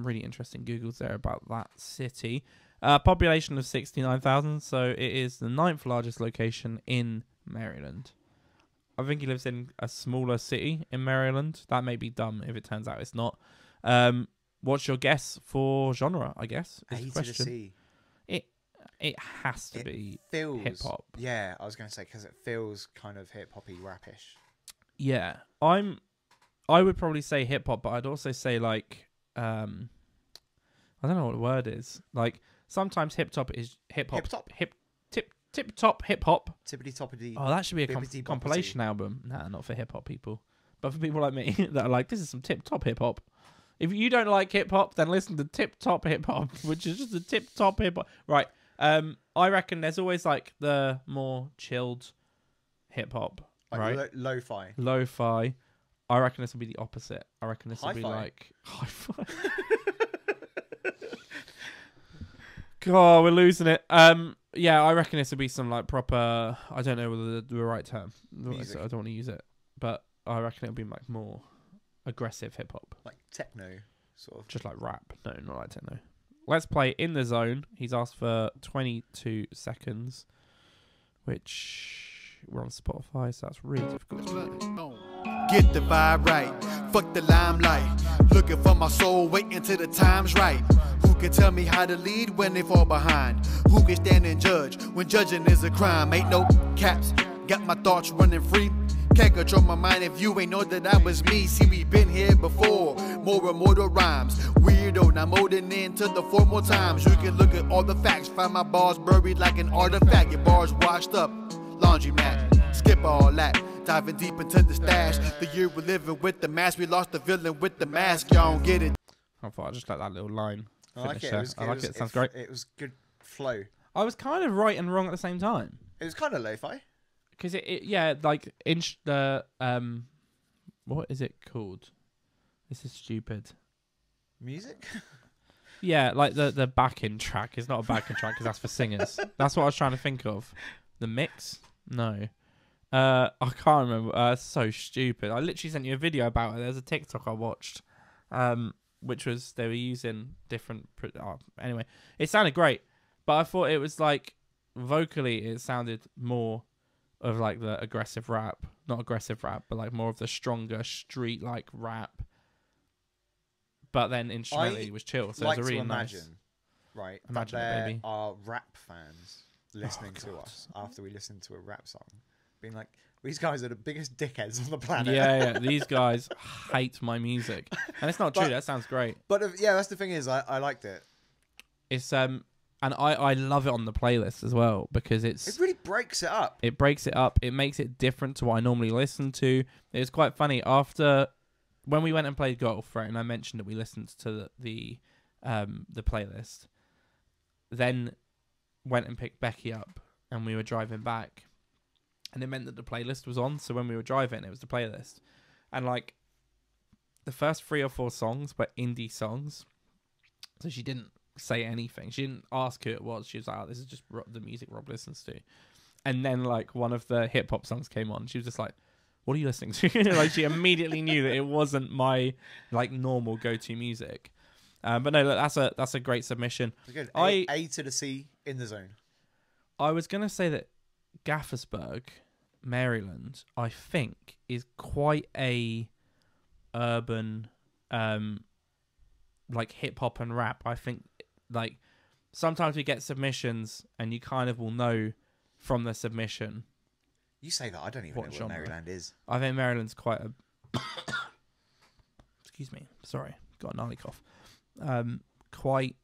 really interesting Googles there about that city. Population of 69,000, so it is the 9th largest location in Maryland. I think he lives in a smaller city in Maryland. That may be dumb if it turns out it's not. What's your guess for genre, I guess? A to the C. It has to be hip-hop. Yeah, I was going to say, because it feels kind of hip-hoppy, rapish. Yeah, I would probably say hip-hop, but I'd also say, like, I don't know what the word is. Like, sometimes hip-top is hip-hop. Hip-top? Tip-top hip-hop. Tippity-toppity. Oh, that should be a compilation album. Nah, not for hip-hop people. But for people like me that are like, this is some tip-top hip-hop. If you don't like hip-hop, then listen to Tip-Top Hip-Hop, which is just a tip-top hip-hop. Right. I reckon there's always, like, the more chilled hip-hop, like right? Lo-fi. Lo-fi. I reckon this will be the opposite. I reckon this will be, like... Hi-fi. God, we're losing it. Yeah, I reckon this will be some, like, proper... I don't know whether the right term. Music. I don't want to use it. But I reckon it'll be, like, more... aggressive hip hop, like techno, sort of, just like rap. No, not like techno. Let's play In the Zone. He's asked for 22 seconds, which we're on Spotify, so that's really difficult. Get the vibe right, fuck the limelight. Looking for my soul, waiting till the time's right. Who can tell me how to lead when they fall behind? Who can stand and judge when judging is a crime? Ain't no caps, got my thoughts running free. Can't control my mind if you ain't know that I was me. See, we been here before. More and more the rhymes. Weirdo, now molding into the 4 more times. You can look at all the facts. Find my bars buried like an artifact. Your bars washed up. Laundromat. Skip all that. Diving deep into the stash. The year we're living with the mask. We lost the villain with the mask. Y'all don't get it. I thought I just like that little line. I like it. I like it. It sounds great. It was good flow. I was kind of right and wrong at the same time. It was kind of lo-fi. Because yeah, like the what is it called? This is stupid. Music? Yeah, like the backing track is not a backing track because that's for singers. That's what I was trying to think of. The mix? No. I can't remember. It's so stupid. I literally sent you a video about it. There's a TikTok I watched, which was they were using different. Anyway, it sounded great, but I thought it was like vocally it sounded more of like the aggressive rap not aggressive rap, but like more of the stronger street like rap. But then instrumentally it was chill, so like it was a really to imagine, nice. right? Imagine that it, there baby. are rap fans listening to God. us after we listen to a rap song, being like, "These guys are the biggest dickheads on the planet." Yeah, these guys hate my music, and it's not true. But- That sounds great. But yeah, that's the thing is, I liked it. It's and I love it on the playlist as well because It really breaks it up. it breaks it up. It makes it different to what I normally listen to. It's quite funny after when we went and played golf, right? And I mentioned that we listened to the playlist. Then went and picked Becky up, and we were driving back, and it meant that the playlist was on. So when we were driving, it was the playlist, and like the first 3 or 4 songs were indie songs. So she didn't say anything. She didn't ask who it was. She was like, "Oh, this is just the music Rob listens to." And then like one of the hip hop songs came on. She was just like, "What are you listening to?" Like she immediately knew that it wasn't my like normal go-to music. But no, look, that's a great submission. Good. I- A to the C in the zone. I was gonna say that Gaithersburg, Maryland, I think is quite a urban, like hip hop and rap. I think like sometimes we get submissions and you kind of will know from the submission. You say that, I don't even What know what genre? Maryland is. I think Maryland's quite a. Excuse me, sorry, got a gnarly cough. Quite.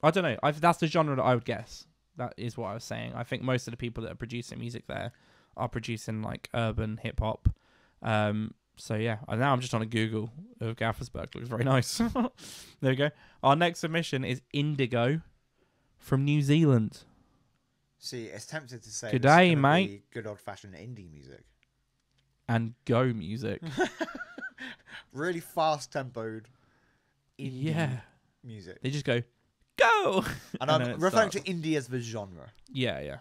I don't know. That's the genre that I would guess. That is what I was saying. I think most of the people that are producing music there are producing like urban hip hop. So yeah, and now I'm just on a Google of Gaithersburg. Looks very nice. There we go. Our next submission is Indigo from New Zealand. See, it's tempted to say Good this is day, gonna mate. be good old-fashioned indie music. And go music. Really fast-tempoed indie Yeah. music. They just go, go! And then I'm it referring starts. to indie as the genre. Yeah.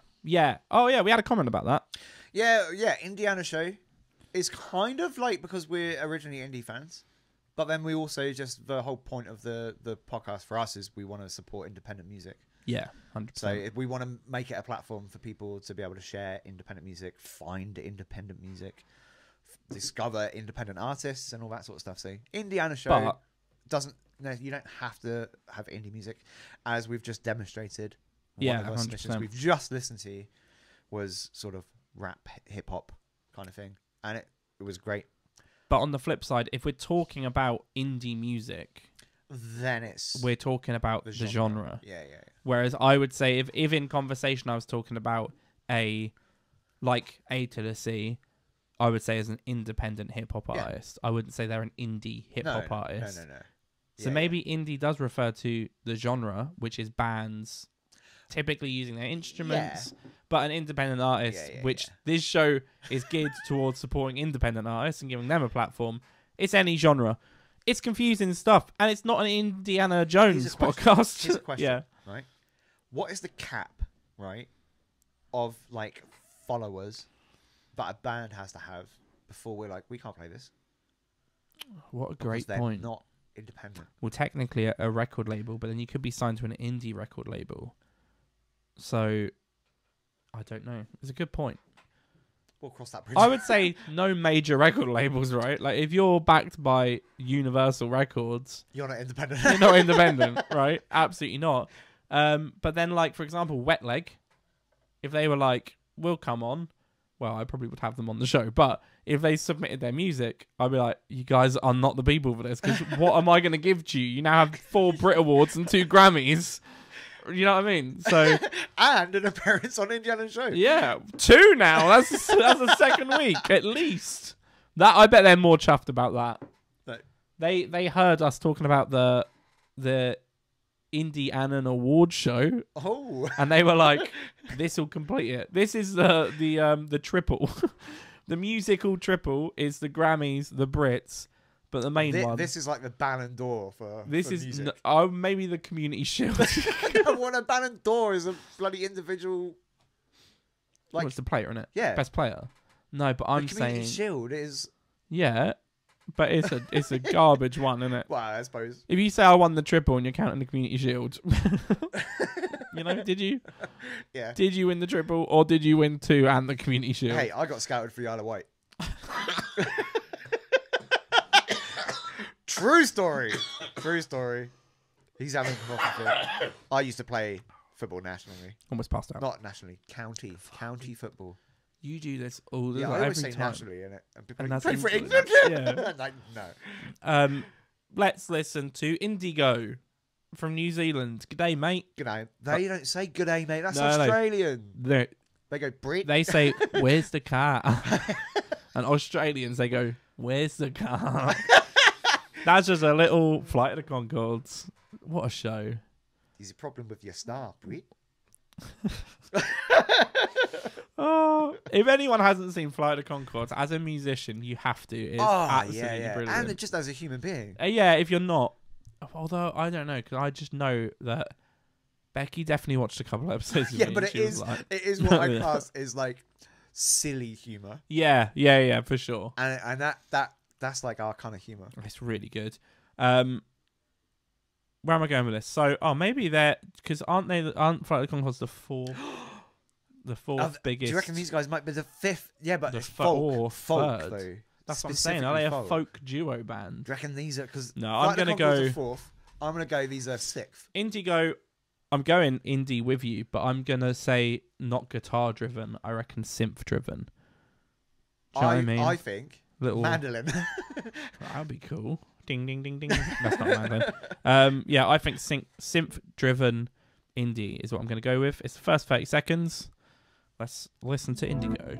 Oh, yeah, we had a comment about that. Yeah, Indiana Show is kind of like, because we're originally indie fans, but then we also just, the whole point of the podcast for us is we want to support independent music. Yeah, 100%. So if we want to make it a platform for people to be able to share independent music, find independent music, discover independent artists and all that sort of stuff. So Indiana Show But- doesn't, no, you don't have to have indie music, as we've just demonstrated. Yeah, One of our submissions 100%. we've just listened to was sort of rap, hip hop kind of thing, and it was great. But on the flip side, if we're talking about indie music, Then it's we're talking about the genre. Yeah. Whereas I would say if in conversation I was talking about a to the C, I would say as an independent hip hop Yeah. artist. I wouldn't say they're an indie hip hop artist. No. So maybe indie does refer to the genre, which is bands typically using their instruments, but an independent artist, which this show is geared towards supporting independent artists and giving them a platform. It's any genre. It's confusing stuff, and it's not an Indiana Jones podcast. Here's a question, Yeah. right? What is the cap, right, of like followers that a band has to have before we're like, we can't play this? What a Because great they're point. not independent. Well, technically a record label, but then you could be signed to an indie record label. So, I don't know. It's a good point. We'll cross that bridge. I would say no major record labels, right? Like, if you're backed by Universal Records, You're not independent. you're not independent, right? Absolutely not. But then, like, for example, Wet Leg, if they were like, we'll come on, well, I probably would have them on the show. But if they submitted their music, I'd be like, you guys are not the people for this. Because what am I going to give to you? You now have 4 Brit Awards and 2 Grammys. You know what I mean? So And an appearance on Indiana Show. yeah, 2 now. That's the second week at least. That I bet they're more chuffed about that. But They heard us talking about the Indiana Award show, oh, and they were like, "This will complete it. This is the triple, the musical triple is the Grammys, the Brits, but the main one. this is like the Ballon d'Or for This for is music. maybe the Community Shield. What a Ballon d'Or is a bloody individual. Like, What's the player in it? yeah, Best player. No, but I'm the Community saying Shield is. yeah, but it's a garbage one, isn't it? Well, I suppose. If you say I won the triple and you're counting the Community Shield, you know, did you? Yeah. Did you win the triple or did you win 2 and the Community Shield? Hey, I got scouted for the Isle of Wight. True story. True story. He's having a coffee fit. I used to play football nationally. Almost passed out. Not nationally. County football. You do this all the Yeah, time. I always every say time. nationally, innit? And people And like, that's play for England. England? Yeah. Like, no. Let's listen to Indigo from New Zealand. G'day, mate. G'day. They don't say g'day, mate. That's No. Australian. They They go, Brit. they say, "Where's the car?" And Australians, they go, "Where's the car?" That's just a little Flight of the Conchords. What a show! There's a problem with your star, Brit. Oh, if anyone hasn't seen Flight of the Conchords, as a musician, you have to. It's absolutely brilliant. And just as a human being. Yeah, if you're not, although I don't know, because I just know that Becky definitely watched a couple episodes. Of Yeah, me but and it she was is like, it is what I class is like silly humor, yeah, for sure. and that's like our kind of humor. It's really good. Where am I going with this? So, maybe they're because aren't Flight of the Conchords the fourth biggest? Do you reckon these guys might be the fifth? Yeah, but The it's or folk third. though. That's what I'm saying. Are they a Specifically folk duo band? Do you reckon these are because No, I'm gonna go fourth. I'm gonna go. These are sixth. Indigo. I'm going indie with you, but I'm gonna say not guitar driven. I reckon synth driven. Do you know what I mean? I think Little mandolin. That'd be cool. Ding ding ding ding. That's not mandolin. Yeah, I think synth driven indie is what I'm gonna go with. It's the first 30 seconds. Let's listen to Indigo.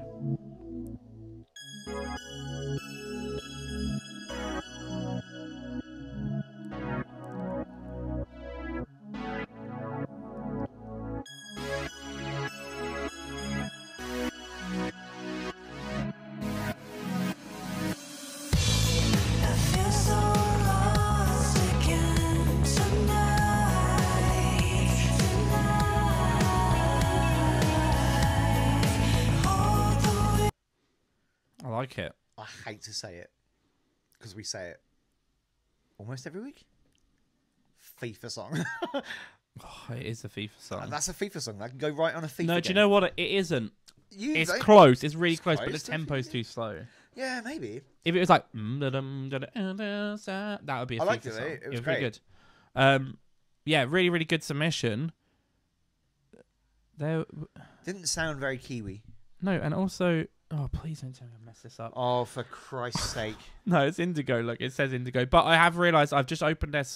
I like it. I hate to say it because we say it almost every week. FIFA song. Oh, it is a FIFA song. And that's a FIFA song. That can go right on a FIFA. No, game. do you know what? It isn't. It's don't- close. It's really It's close, but close the to a tempo's FIFA too slow. Yeah, maybe. If it was like that would be a I liked FIFA it, song. it was really great. good. Yeah, really, really good submission. There, Didn't sound very Kiwi. no, and also, please don't tell me I messed this up. Oh, for Christ's sake! No, it's Indigo. Look, it says Indigo, but I have realised I've just opened their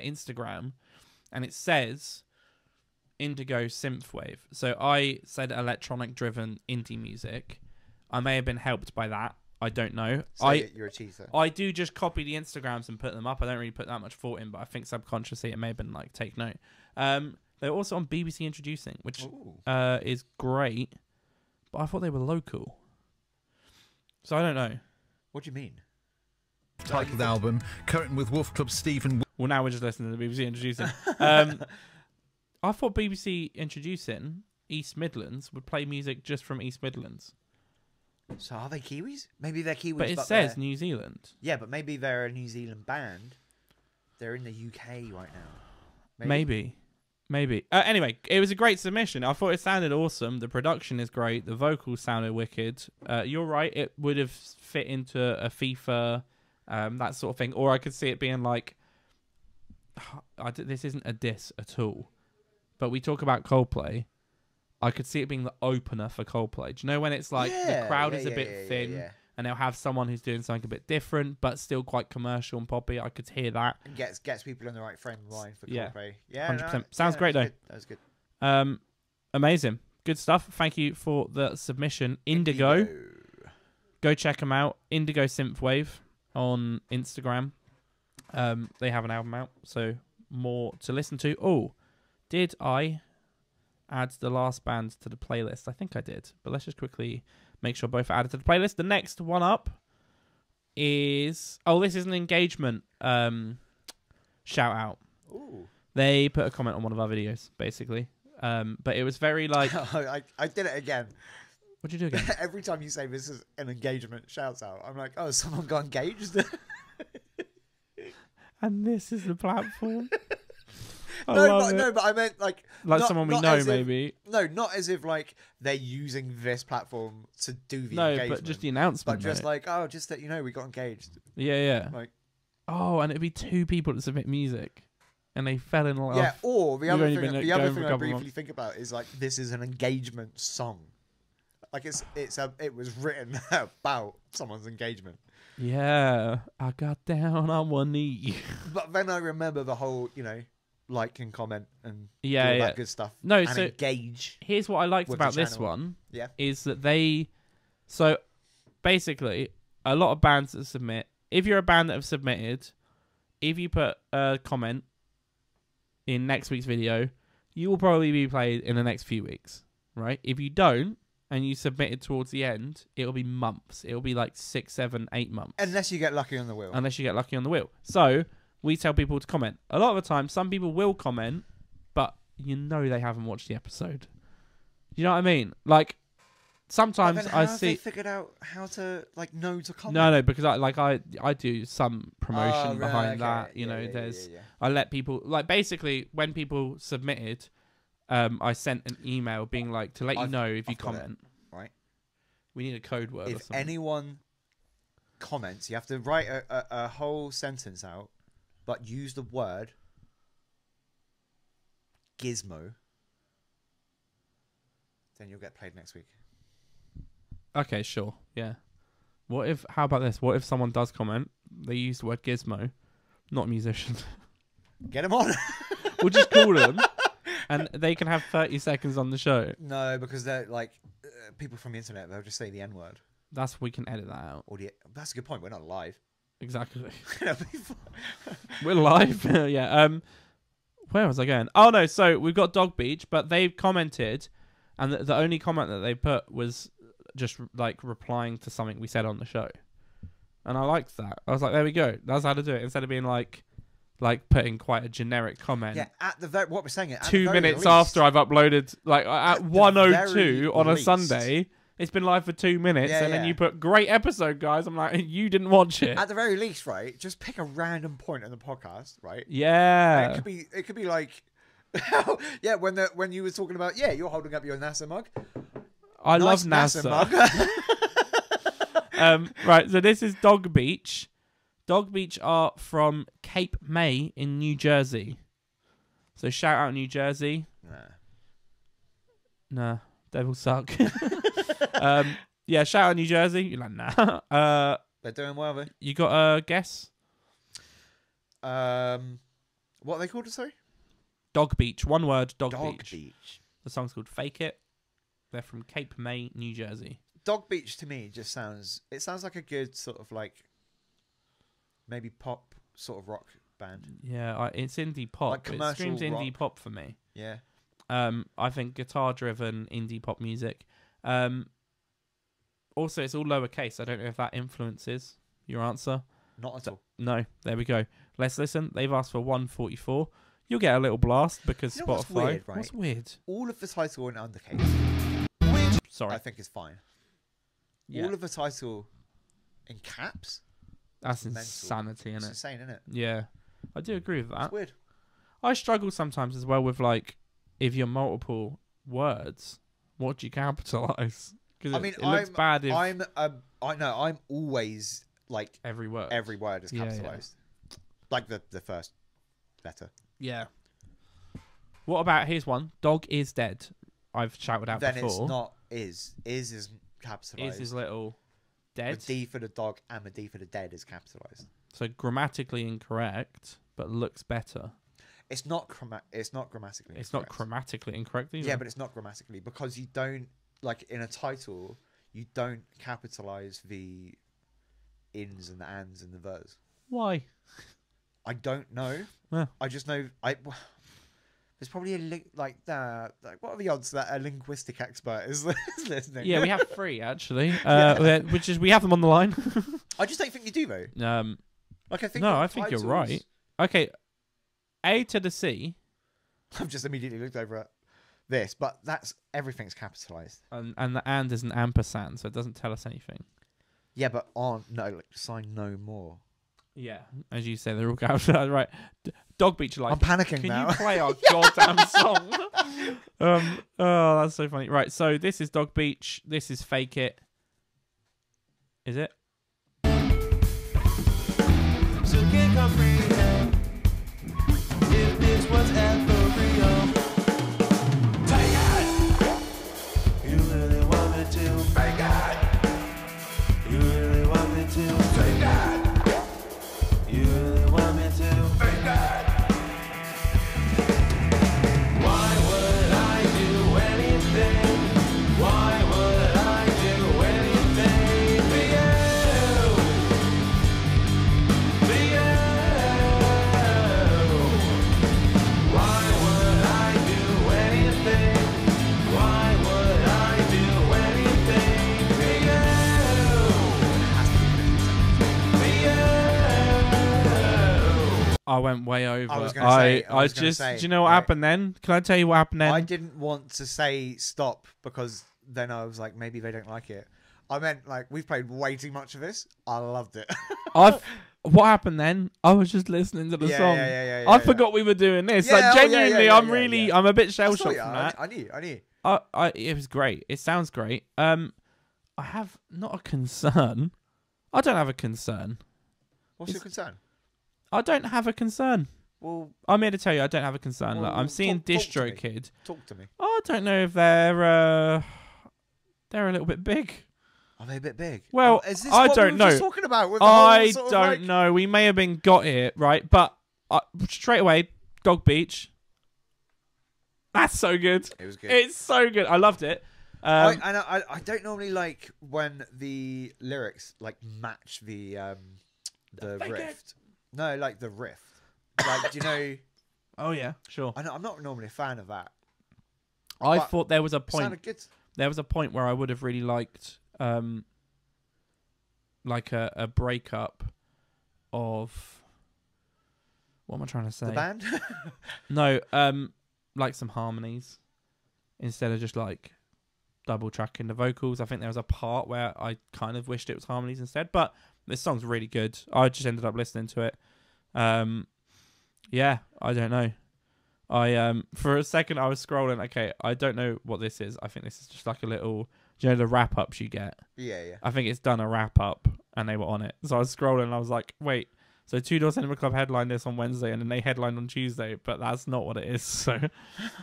Instagram, and it says Indigo Synthwave. So I said electronic-driven indie music. I may have been helped by that. I don't know. You're a cheater. I do just copy the Instagrams and put them up. I don't really put that much thought in, but I think subconsciously it may have been like, take note. They're also on BBC Introducing, which is great, but I thought they were local. So I don't know. What do you mean? Titled album, current with Wolf Club Stephen. Well, now we're just listening to the BBC Introducing. I thought BBC Introducing East Midlands would play music just from East Midlands. So are they Kiwis? Maybe they're Kiwis. But it says New Zealand. Yeah, but maybe they're a New Zealand band. They're in the UK right now. Maybe. Anyway, it was a great submission. I thought it sounded awesome. The production is great. The vocals sounded wicked. You're right. It would have fit into a FIFA, that sort of thing. Or I could see it being like, this isn't a diss at all. But we talk about Coldplay. I could see it being the opener for Coldplay. Do you know when it's like the crowd is a bit thin and they'll have someone who's doing something a bit different but still quite commercial and poppy? I could hear that. And gets people in the right frame of mind for Yeah. Coldplay. Yeah, 100%. Sounds great though. That was good. Amazing. Good stuff. Thank you for the submission. Indigo. Go check them out. Indigo Synthwave on Instagram. They have an album out, so more to listen to. Oh, did I add the last band to the playlist? I think I did, but let's just quickly make sure both are added to the playlist. The next one up is... Oh, this is an engagement shout out. Ooh. They put a comment on one of our videos, basically. But it was very like... I did it again. What'd you do again? Every time you say this is an engagement shouts out, I'm like, oh, someone got engaged? And this is the platform. But I meant like not, someone we not know, as if- maybe. No, not as if like they're using this platform to do the No, engagement. but just the announcement. But just mate. like, oh, just that you know, we got engaged. yeah. Like, Oh, and it'd be 2 people to submit music, and they fell in love. yeah. Or the We've other only thing, been the going other for thing a I couple briefly months. think about is like this is an engagement song. Like it was written about someone's engagement. Yeah, I got down on one knee. But then I remember the whole, you know, like and comment and do Yeah, all yeah. that good stuff. No, and so engage. here's what I liked with about the this channel. one Yeah. is that they. So basically, a lot of bands that submit. If you're a band that have submitted, if you put a comment in next week's video, you will probably be played in the next few weeks, right? If you don't, and you submit it towards the end, it'll be months. It'll be like 6, 7, 8 months. Unless you get lucky on the wheel. Unless you get lucky on the wheel. So we tell people to comment. A lot of the time, some people will comment, but you know they haven't watched the episode. You know what I mean? Like sometimes But then how I have see. they figured out how to like know to comment. No, because I do some promotion Oh, right, behind okay. that. You Yeah, know, yeah, there's yeah. I let people like basically when people submitted, I sent an email being like to let you know if you I've got it. comment. Right. We need a code word or If something. anyone comments, you have to write a whole sentence out, but use the word gizmo. Then you'll get played next week. Okay, sure. Yeah. What if? How about this? What if someone does comment? They use the word gizmo, not musician. Get them on. We'll just call them, and they can have 30 seconds on the show. No, because they're like people from the internet. They'll just say the N word. We can edit that out. Or that's a good point. We're not live. Exactly. It'll be fine. We're live. Yeah. Where was I going? Oh no. So we've got Dogbeach, but they've commented, and the only comment that they put was just like replying to something we said on the show, and I liked that. I was like, there we go. That's how to do it. Instead of being like putting quite a generic comment. Yeah, at the what we're saying. At 2 the very minutes least, after I've uploaded, like at the 1:02 on a very Sunday, it's been live for 2 minutes, Yeah, and then yeah. you put great episode, guys. I'm like, you didn't watch it. At the very least, right? Just pick a random point in the podcast, right? Yeah. And it could be like, yeah, when you were talking about, yeah, you're holding up your NASA mug. I Nice love NASA. mug. Right, so this is Dogbeach. Dogbeach are from Cape May in New Jersey. So shout out New Jersey. Nah, devil suck. Yeah, shout out New Jersey. You're like, nah. They're doing well, though. You got a guess? What are they called? Sorry, Dogbeach. One word, Dogbeach. Dogbeach. The song's called Fake It. They're from Cape May, New Jersey. Dogbeach to me just sounds like a good sort of like maybe pop sort of rock band. Yeah, it's indie pop. Like It commercial screams indie rock. pop for me. Yeah. I think guitar-driven indie pop music. Also, it's all lowercase. I don't know if that influences your answer. Not at all. No, there we go. Let's listen. They've asked for 1:44. You'll get a little blast because You know Spotify. what's weird, right? What's weird? All of the title in undercase, Sorry. I think is fine. Yeah. All of the title in caps, That's mental. insanity, it's isn't it? insane, isn't it? Yeah. I do agree with that. It's weird. I struggle sometimes as well with like if you're multiple words, what do you capitalize? Because I mean, it looks bad if I'm always like every word. every word is Yeah, yeah. capitalized, like the first letter. Yeah. What about here's one? Dog is dead. I've shouted out Then before. it's not is capitalized. Is his little dead? The D for the dog and the D for the dead is capitalized. So grammatically incorrect, but looks better. It's not grammatically. It's not incorrect. grammatically incorrect either. Yeah, but it's not grammatically because you don't like in a title. You don't capitalize the ins and the ands and the vers. Why? I don't know. Yeah. I just know there's probably a link like that. Like, what are the odds that a linguistic expert is listening? Yeah, we have 3 actually, which is we have them on the line. I just don't think you do though. Like I think. No, that I think you're titles- right. Okay, A to the C, I've just immediately looked over at this, but everything's capitalized. and the and is an ampersand, so it doesn't tell us anything. Yeah, but sign no more. Yeah, as you say, they're all capitalized. Right, Dogbeach, like, I'm panicking can now. you play our goddamn song? Oh, that's so funny. Right, so this is Dogbeach. This is Fake It. Is it? So can't comprehend if this was ever real. Take it! You really want me to fake it? You really want me to fake it? You really want me to fake it? Why would I do anything? Why would I do anything for you? For you? Why would I do anything? Why would I do anything for you? For you? I went way over. I was gonna say- I was gonna just, say, do you know what right. happened then? Can I tell you what happened then? I didn't want to say stop because then I was like, maybe they don't like it. I meant like we've played way too much of this. I loved it. What happened then? I was just listening to the Yeah, song. yeah, I forgot we were doing this. Yeah, like, oh, yeah, genuinely, yeah, I'm yeah, really, yeah. I'm a bit I shell saw shocked you, from I that. knew. It was great. It sounds great. I have not a concern. I don't have a concern. What's your concern? I don't have a concern. Well, I'm here to tell you I don't have a concern. Look, I'm Well, seeing talk to me. DistroKid. talk to me. I don't know if they're a little bit big. Are they a bit big? Well, is this I what we don't were know. just talking about with the I whole sort of, don't like- know. We may have been got here, right? But straight away, Dogbeach. That's so good. It was good. It's so good. I loved it. I don't normally like when the lyrics like match the fake riff. No, like the riff. Like, do you know? Oh yeah, sure. I'm not normally a fan of that. I But thought there was a It point. sounded good. There was a point where I would have really liked, like a breakup of. What am I trying to say? The band. No, like some harmonies instead of just like double tracking the vocals. I think there was a part where I kind of wished it was harmonies instead, but this song's really good. I just ended up listening to it. Yeah, I don't know. I for a second I was scrolling. Okay, I don't know what this is. I think this is just like a little, do you know the wrap ups you get? yeah. I think it's done a wrap up and they were on it. So I was scrolling and I was like, wait, so Two Door Cinema Club headlined this on Wednesday and then they headlined on Tuesday, but that's not what it is. So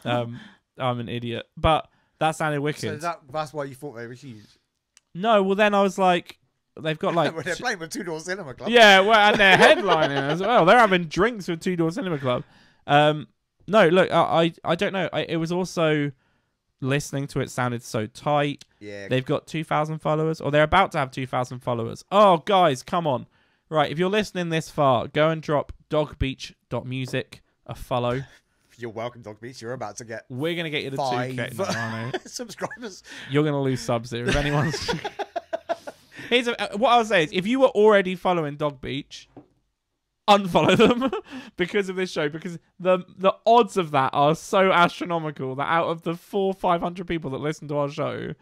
I'm an idiot. But that sounded wicked. So that's why you thought they were huge. No, well then I was like, they've got like When they're playing with Two Door Cinema Club. yeah, well, and they're headlining as well. They're having drinks with Two Door Cinema Club. No, look, I don't know. It was also listening to it sounded so tight. Yeah. They've got 2,000 followers, or they're about to have 2,000 followers. Oh, guys, come on. Right, if you're listening this far, go and drop dogbeach.music a follow. You're welcome, Dogbeach. You're about to get We're going to get you the 5 2K. No, I know. subscribers. You're going to lose subs here. If anyone's... What I'll say is, if you were already following Dogbeach, unfollow them because of this show, because the odds of that are so astronomical that out of the 400-500 people that listen to our show,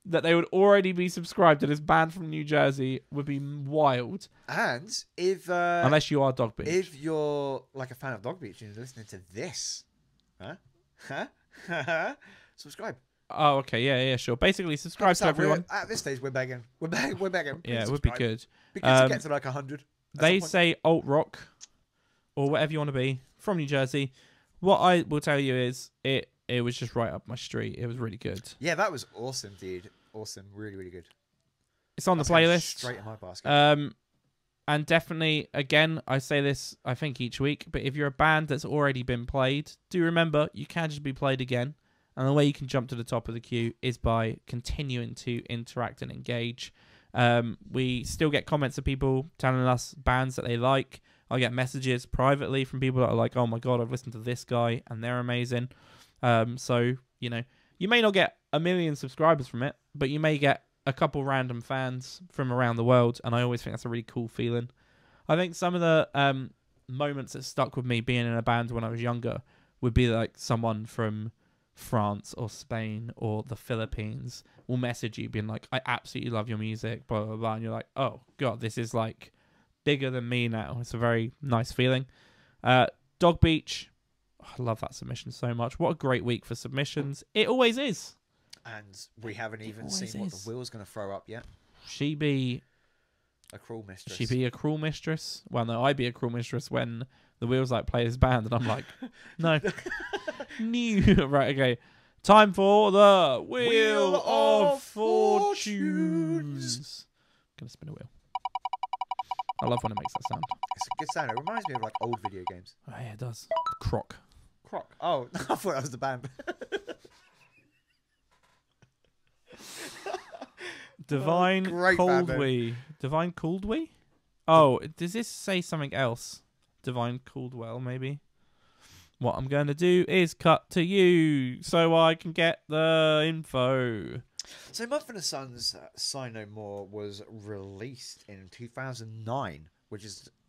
that they would already be subscribed to this band from New Jersey would be wild. And if Unless you are Dogbeach. if you're like a fan of Dogbeach and you're listening to this, subscribe. Oh, okay, yeah, sure. Basically, subscribe to everyone. At this stage, we're begging. We're begging. Please Yeah, it would be subscribe. good. Be good to get to like 100. They say alt rock or whatever you want to be from New Jersey. What I will tell you is it was just right up my street. It was really good. Yeah, that was awesome, dude. Awesome, really, really good. It's on That's the going playlist. straight in my basket. And definitely, again, I say this, I think, each week, but if you're a band that's already been played, do remember you can just be played again. And the way you can jump to the top of the queue is by continuing to interact and engage. We still get comments of people telling us bands that they like. I get messages privately from people that are like, oh my God, I've listened to this guy and they're amazing. So, you know, you may not get 1 million subscribers from it, but you may get a couple random fans from around the world. And I always think that's a really cool feeling. I think some of the moments that stuck with me being in a band when I was younger would be like someone from France or Spain or the Philippines will message you being like, I absolutely love your music, blah, blah, blah. And you're like, oh God, this is like bigger than me now. It's a very nice feeling. Dogbeach. Oh, I love that submission so much. What a great week for submissions. It always is. And we haven't even always seen what is. the wheel's going to throw up yet. She be A cruel mistress. She be a cruel mistress. Well, no, I be a cruel mistress when the wheels like play his band, and I'm like, no, no. Right, okay. Time for the Wheel of Fortunes. Gonna spin a wheel. I love when it makes that sound. It's a good sound. It reminds me of like old video games. Oh yeah, it does. Croc. Croc. Oh, I thought that was the band. Divine great band name. Coldwee. Divine Coldwee? Oh, does this say something else? Divine Caldwell, maybe? What I'm going to do is cut to you so I can get the info. So Mumford & Sons Sigh No More was released in 2009,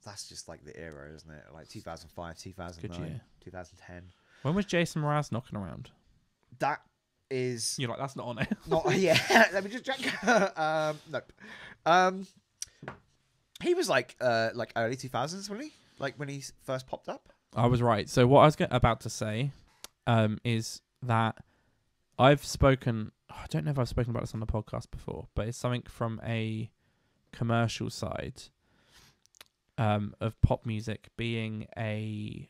that's just like the era, isn't it? Like 2005, 2009, 2010. When was Jason Mraz knocking around? That is You're like, that's not on it. not yeah. Let me just check. Nope. He was like early 2000s, wasn't he? Like when he first popped up. I was right. So what I was about to say is that I've spoken... I don't know if I've spoken about this on the podcast before, but it's something from a commercial side of pop music being a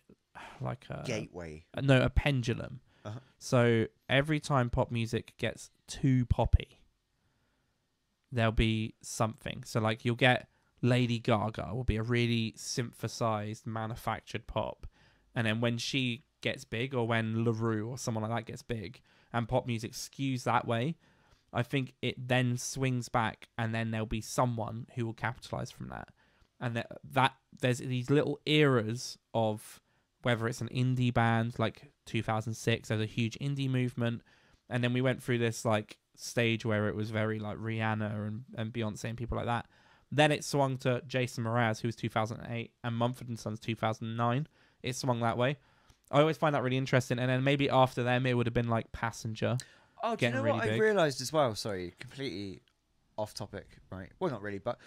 gateway. No, a pendulum. Uh-huh. So every time pop music gets too poppy, there'll be something. So like you'll get Lady Gaga will be a really synthesized, manufactured pop. And then when she gets big, or when LaRue or someone like that gets big, and pop music skews that way, I think it then swings back, and then there'll be someone who will capitalize from that. And that there's these little eras of whether it's an indie band, like 2006, there's a huge indie movement, and then we went through this like stage where it was very like Rihanna and Beyonce and people like that. Then it swung to Jason Mraz, who was 2008, and Mumford & Sons 2009. It swung that way. I always find that really interesting. And then maybe after them, it would have been like Passenger. Oh, do you know really what I big. realised as well? Sorry, completely off topic, right? Well, not really, but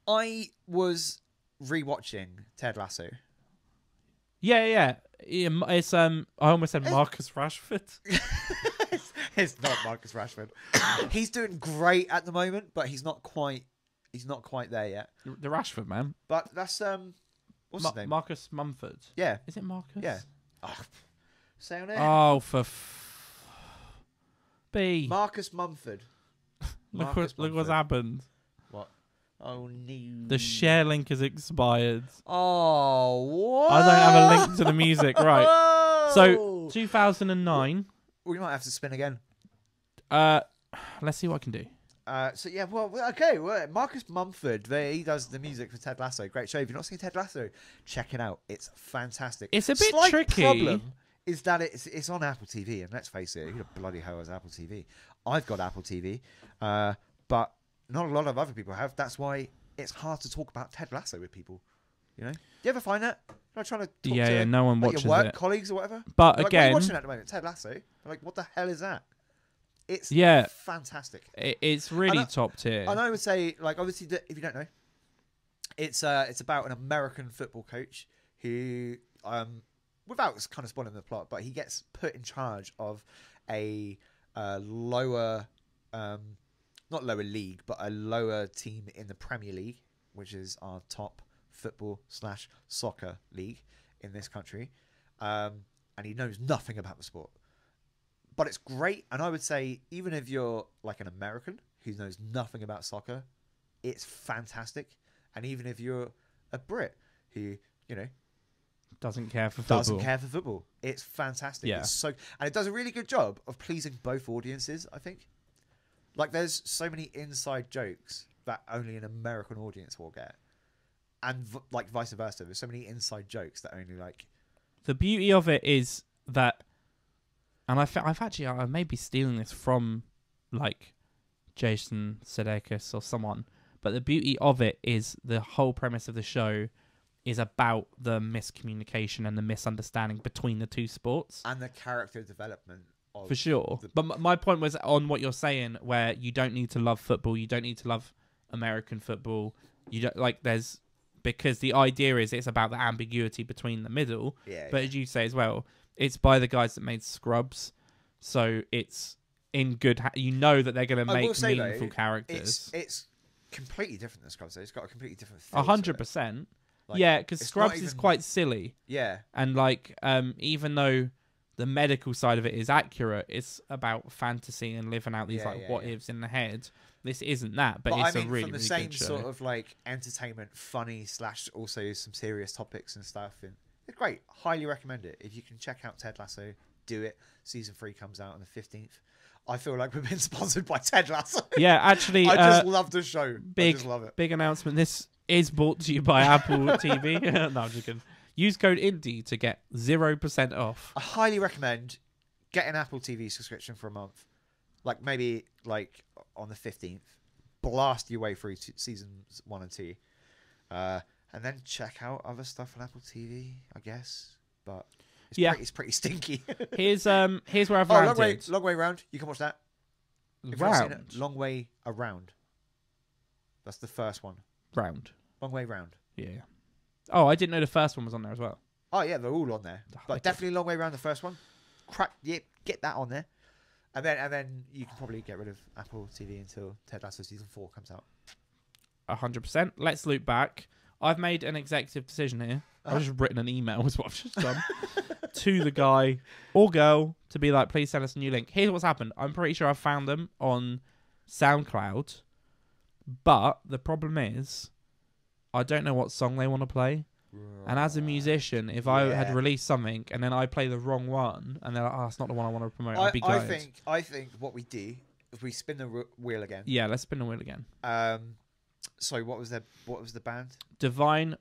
I was rewatching Ted Lasso. Yeah. It's I almost said Marcus Rashford. It's not Marcus Rashford. He's doing great at the moment, but he's not quite there yet. The Rashford man. But that's what's his name? Marcus Mumford. Yeah. Is it Marcus? Yeah. Oh, say on it. Oh, for B. Marcus Mumford. Look Marcus what's Mumford. happened. What? Oh no. The share link has expired. Oh, what? I don't have a link to the music. Right. Oh! So 2009. We might have to spin again. Let's see what I can do. So yeah, well, okay. Well, Marcus Mumford, he does the music for Ted Lasso. Great show. If you've not seen Ted Lasso, check it out. It's fantastic. It's a bit Slight tricky. Problem is that it's on Apple TV, and let's face it, who the bloody hell has Apple TV? I've got Apple TV, but not a lot of other people have. That's why it's hard to talk about Ted Lasso with people. You know? Do you ever find that? Like trying to talk to no one like, watches your work it. colleagues or whatever. But They're like, again, what are you watching at the moment? Ted Lasso. They're like, what the hell is that? It's fantastic. It's really top tier. And I would say, like, obviously, if you don't know, it's about an American football coach who, without kind of spoiling the plot, but he gets put in charge of a lower, not lower league, but a lower team in the Premier League, which is our top football/soccer league in this country, and he knows nothing about the sport. But it's great, and I would say even if you're like an American who knows nothing about soccer, it's fantastic. And even if you're a Brit who, you know, doesn't care for football, it's fantastic. Yeah. And it does a really good job of pleasing both audiences, I think. Like there's so many inside jokes that only an American audience will get. And like vice versa, there's so many inside jokes that only like... The beauty of it is that, and I may be stealing this from like Jason Sudeikis or someone, but the beauty of it is the whole premise of the show is about the miscommunication and the misunderstanding between the two sports. And the character development. For sure. But my point was on what you're saying, where you don't need to love football, you don't need to love American football. You don't like. There's because the idea is it's about the ambiguity between the middle. Yeah. But as you say as well, it's by the guys that made Scrubs, so it's in good. You know that they're going to I will make say, meaningful though, characters. It's completely different than Scrubs. It's got a completely different feel. 100%. Like, Yeah, because it's Scrubs not is even- quite silly, Yeah. and like even though the medical side of it is accurate, it's about fantasy and living out these what ifs in the head. This isn't that, but it's I mean, a really, from the really same good show. sort of like entertainment, funny / also some serious topics and stuff. And it's great. Highly recommend it. If you can check out Ted Lasso, do it. Season 3 comes out on the 15th. I feel like we've been sponsored by Ted Lasso. Yeah, actually, I just love the show. I just love it. Big announcement. This is brought to you by Apple TV. No, I'm just kidding. Use code INDIE to get 0% off. I highly recommend get an Apple TV subscription for a month. Like maybe like on the 15th. Blast your way through seasons 1 and 2. And then check out other stuff on Apple TV, I guess. But it's pretty stinky. Here's where I've landed. Long way round. You can watch that. If you've not seen Round. it, Long Way Around. That's the first one. Round. Long Way Round. Yeah. Oh, I didn't know the first one was on there as well. Oh yeah, they're all on there. But definitely Long Way Round, the first one. Get that on there. And then you can probably get rid of Apple TV until Ted Lasso season 4 comes out. 100%. Let's loop back. I've made an executive decision here. I've just written an email, is what I've just done, to the guy or girl to be like, please send us a new link. Here's what's happened. I'm pretty sure I found them on SoundCloud, but the problem is I don't know what song they want to play. And as a musician, if I had released something and then I play the wrong one and they're like, oh, that's not the one I want to promote, I'd be gutted. I think what we do, if we spin the wheel again. Yeah, let's spin the wheel again. Sorry, what was the band? Divine.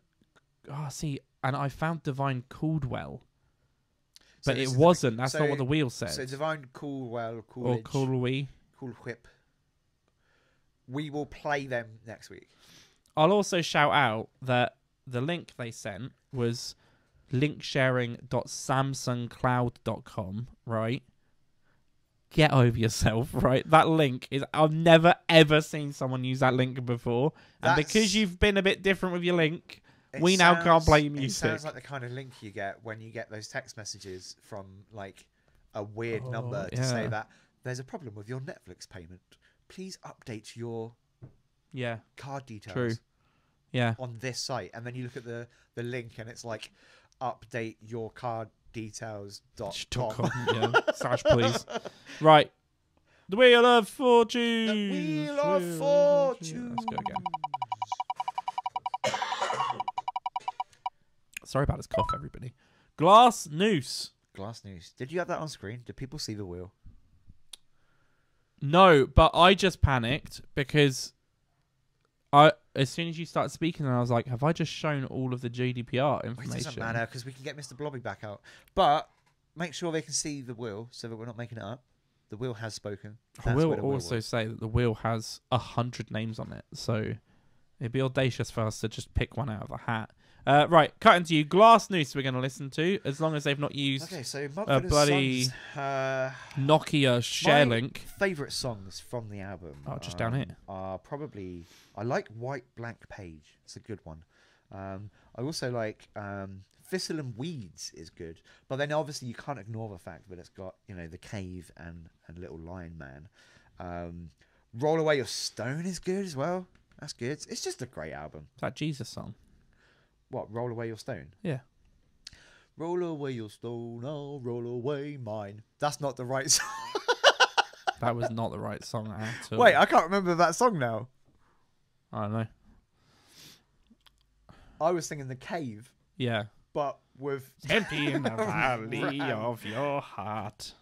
Oh, see, and I found Divine Caldwell, So but this it is wasn't. That's not what the wheel said. So Divine Coolwell, or Coolwee. Cool Whip. We will play them next week. I'll also shout out that the link they sent was linksharing.samsungcloud.com, right? Get over yourself, right? That link is... I've never, ever seen someone use that link before. And because you've been a bit different with your link, we now can't play your music. It sounds like the kind of link you get when you get those text messages from, like, a weird number to say that there's a problem with your Netflix payment. Please update your card details. True. Yeah. On this site. And then you look at the link and it's like, update your card details.com. Yeah. / please. Right. The Wheel of Fortune. The Wheel of Fortune. Let's go again. Sorry about this cough, everybody. Glass Noose. Glass Noose. Did you have that on screen? Did people see the wheel? No, but I just panicked because as soon as you started speaking, I was like, have I just shown all of the GDPR information? It doesn't matter because we can get Mr. Blobby back out. But make sure they can see the wheel so that we're not making it up. The wheel has spoken. I will also say that the wheel has 100 names on it, so it'd be audacious for us to just pick one out of a hat. Right, cutting to you. Glass Noose we're going to listen to, as long as they've not used a bloody Nokia share link. Favourite songs from the album just down here. Are probably... I like White Blank Page. It's a good one. I also like Thistle and Weeds is good. But then obviously you can't ignore the fact that it's got, The Cave and Little Lion Man. Roll Away Your Stone is good as well. That's good. It's just a great album. It's that Jesus song. What, Roll Away Your Stone? Yeah. Roll away your stone, I'll roll away mine. That's not the right song. That was not the right song at all. Wait, I can't remember that song now. I don't know. I was singing The Cave. Yeah. But with... Empty in the valley of your heart.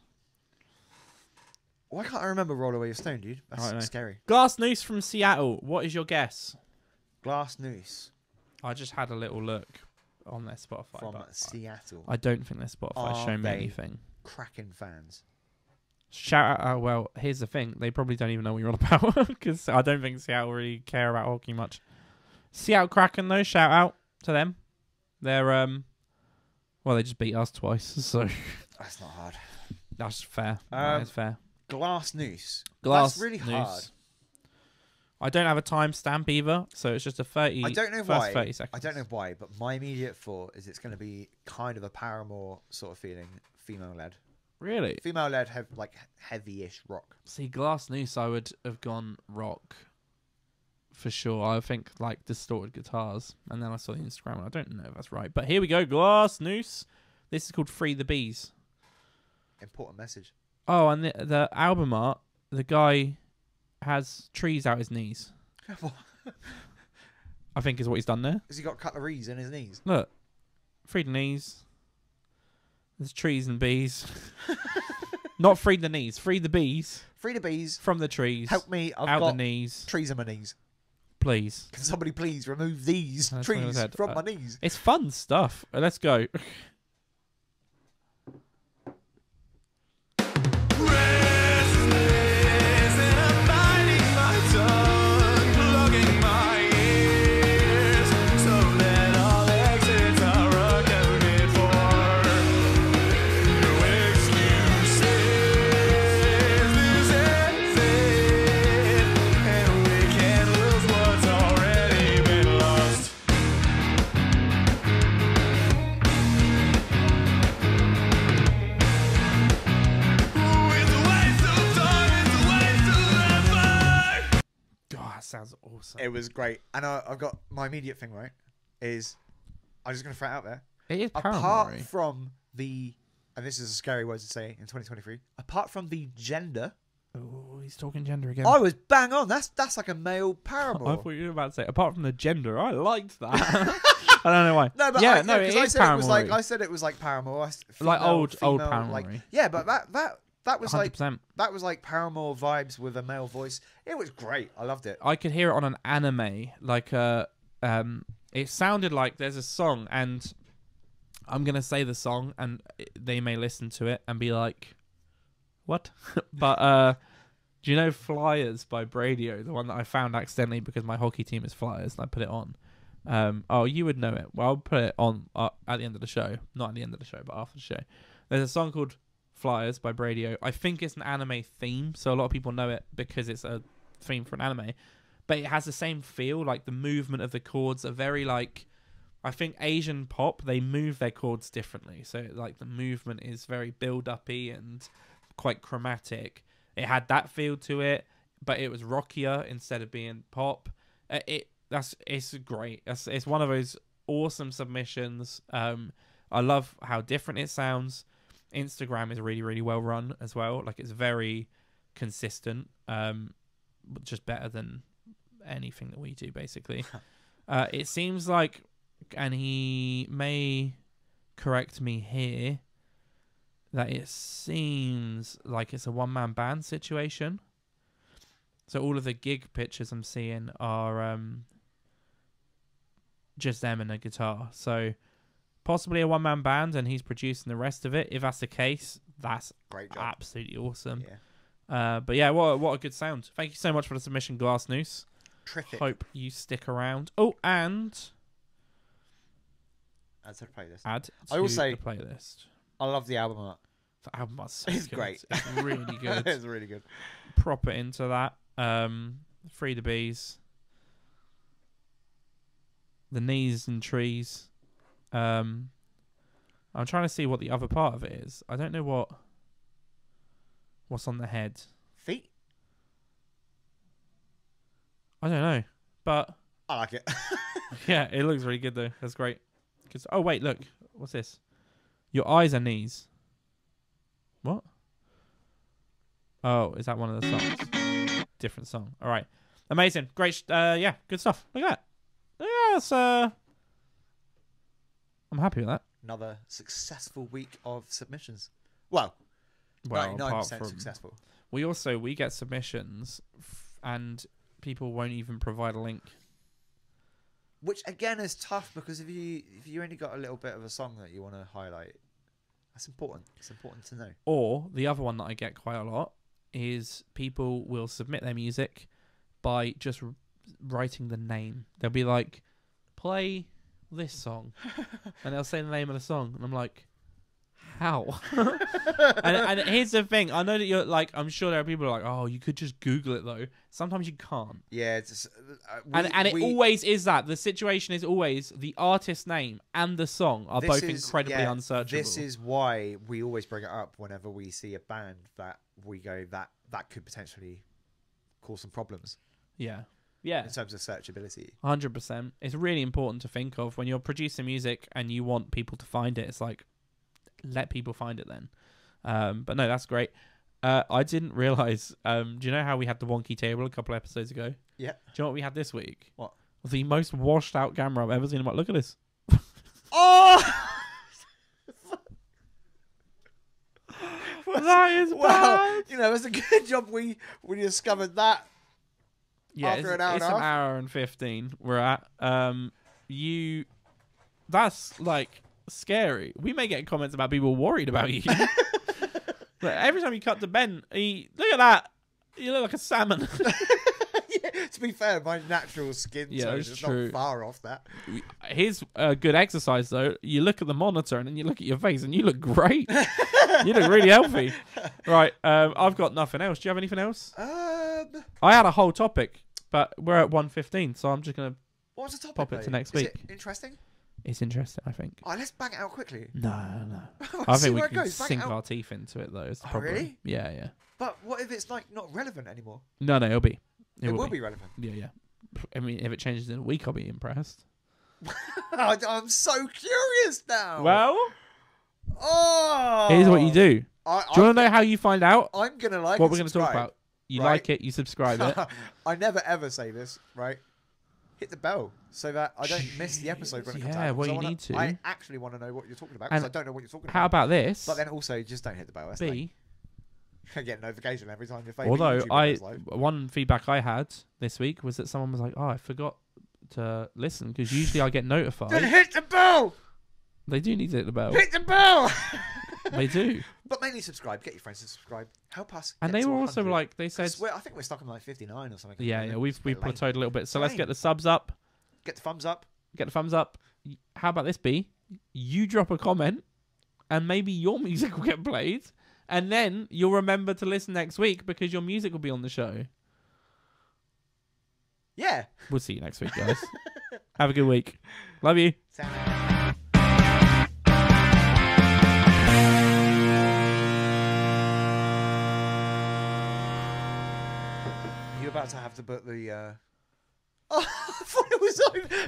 Why can't I remember Roll Away Your Stone, dude? That's scary. Glass Noose from Seattle. What is your guess? Glass Noose. I just had a little look on their Spotify. From Seattle. I don't think their Spotify show me anything. Kraken fans. Shout out. Well, here's the thing. They probably don't even know what you're on about because I don't think Seattle really care about hockey much. Seattle Kraken, though, shout out to them. They're, well, they just beat us twice, so. That's not hard. That's fair. That is fair. Glass Noose. Glass That's really Noose. hard. I don't have a timestamp either, so it's just a 30. I don't know first why. 30 seconds. I don't know why, but my immediate thought is it's going to be kind of a Paramore sort of feeling, female-led. Really? Female-led, like heavy-ish rock. See, Glass Noose, I would have gone rock for sure. I think like distorted guitars, and then I saw the Instagram, and I don't know if that's right. But here we go, Glass Noose. This is called Free the Bees. Important message. Oh, and the album art, the guy has trees out his knees. I think is what he's done there. Has he got cutleries in his knees? Look, free the knees. There's trees and bees. Not free the knees, free the bees. Free the bees. From the trees. Help me, I've out got the knees. trees in my knees. Please. Can somebody please remove these That's what I trees said. from my knees? It's fun stuff. Let's go. Sounds awesome. It was great. And I've got my immediate thing, right, is I'm just going to throw it out there. It is Apart from the, and this is a scary word to say in 2023, apart from the gender. Oh, he's talking gender again. I was bang on. That's like a male I Paramore. thought you were about to say, apart from the gender, I liked that. I don't know why. No, but yeah, no, it I is said Paramore. it was like I said it was like Paramore, Like old female, Paramore. like, yeah, but that was 100%. like Paramore vibes with a male voice. It was great. I loved it. I could hear it on an anime. Like it sounded like there's a song, and I'm gonna say the song, and they may listen to it and be like, "What?" But do you know "Flyers" by Bradio, the one that I found accidentally because my hockey team is Flyers, and I put it on. Oh, you would know it. Well, I'll put it on at the end of the show. Not at the end of the show, but after the show. There's a song called Flyers by Bradio. I think it's an anime theme, so a lot of people know it because it's a theme for an anime. But it has the same feel, like the movement of the chords are very like, I think Asian pop, they move their chords differently. So like the movement is very build-uppy and quite chromatic. It had that feel to it, but it was rockier instead of being pop. It's great. It's one of those awesome submissions. I love how different it sounds. Instagram is really, really well run as well. Like it's very consistent, just better than anything that we do, basically. It seems like, and he may correct me here, that it seems like it's a one-man band situation. So all of the gig pictures I'm seeing are just them and a guitar. So possibly a one-man band, and he's producing the rest of it. If that's the case, that's Great job. absolutely awesome. Yeah. But yeah, what a good sound. Thank you so much for the submission, Glass Noose. Terrific. Hope you stick around. Oh, and Add to the playlist. add I will to say- the playlist. I love the album art. The album was so It's good. great. It's really good. It's really good. Proper into that. Free the Bees. The Knees and Trees. I'm trying to see what the other part of it is. I don't know what's on the head. Feet. I don't know. But I like it. yeah, it looks really good though. That's great. Oh wait, look. What's this? Your eyes are knees. What? Oh, is that one of the songs? Different song. All right. Amazing. Great. Yeah, good stuff. Look at that. Yeah, it's, I'm happy with that. Another successful week of submissions. Well, Well, 99% from successful. we get submissions and people won't even provide a link. Which again is tough because if you only got a little bit of a song that you want to highlight, that's important. It's important to know. Or the other one that I get quite a lot is people will submit their music by just writing the name. They'll be like, play this song. And they'll say the name of the song. And I'm like, How? and here's the thing. I know that you're like, I'm sure there are people who are like, oh, you could just Google it though. Sometimes you can't. Yeah, it's It always is that. The situation is always the artist name and the song are both incredibly unsearchable. This is why we always bring it up whenever we see a band that we go that could potentially cause some problems. Yeah. In terms of searchability. 100%. It's really important to think of when you're producing music and you want people to find it. It's like, let people find it then. But no, that's great. I didn't realise, do you know how we had the wonky table a couple episodes ago? Yeah. Do you know what we had this week? What? The most washed out camera I've ever seen. I'm like, look at this. Oh! That is bad. You know, it's a good job we discovered that. Yeah, After an hour it's and a an half. hour and 15 we're at. That's like scary. We may get comments about people worried about you. Like, every time you cut to Ben, look at that. You look like a salmon. Yeah, to be fair, my natural skin tone is not far off that. Here's a good exercise though. You look at the monitor and then you look at your face and you look great. You look really healthy. Right, I've got nothing else. Do you have anything else? I had a whole topic, but we're at 1:15, so I'm just gonna what was the topic? Pop it to next week. Is it interesting? It's interesting, I think. Oh, let's bang it out quickly. No. I think we can Bang sink it out. our teeth into it though. It's the Oh, problem. really? Yeah. But what if it's like not relevant anymore? No, it'll be. It will be relevant. Yeah. I mean, if it changes in a week, I'll be impressed. I'm so curious now. Well, oh, here's what you do. Do you want to know how you find out I'm gonna like what we're going to talk about? You right? like it, you subscribe it. I never ever say this, right? Hit the bell so that I don't miss the episode when it comes out. Yeah, well, 'Cause you I need to. I actually want to know what you're talking about because I And don't know what you're talking How about. about this? But then also, just don't hit the bell. That's B. I get a notification every time your favorite Although YouTuber goes live. one feedback I had this week was that someone was like, "Oh, I forgot to listen because usually I get notified." Then hit the bell. They do need to hit the bell. Hit the bell. They do. But mainly subscribe. Get your friends to subscribe. Help us. And get they to were also 100. like, they said, 'Cause I think we're stuck on like 59 or something. yeah, we've It's a bit lame. plateaued a little bit. So let's Lame. get the subs up. Get the thumbs up. Get the thumbs up. How about this, B? You drop a comment, and maybe your music will get played, and then you'll remember to listen next week because your music will be on the show. Yeah. We'll see you next week, guys. Have a good week. Love you. You're about to have to put the. Oh, I thought it was.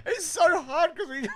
It's so hard because we.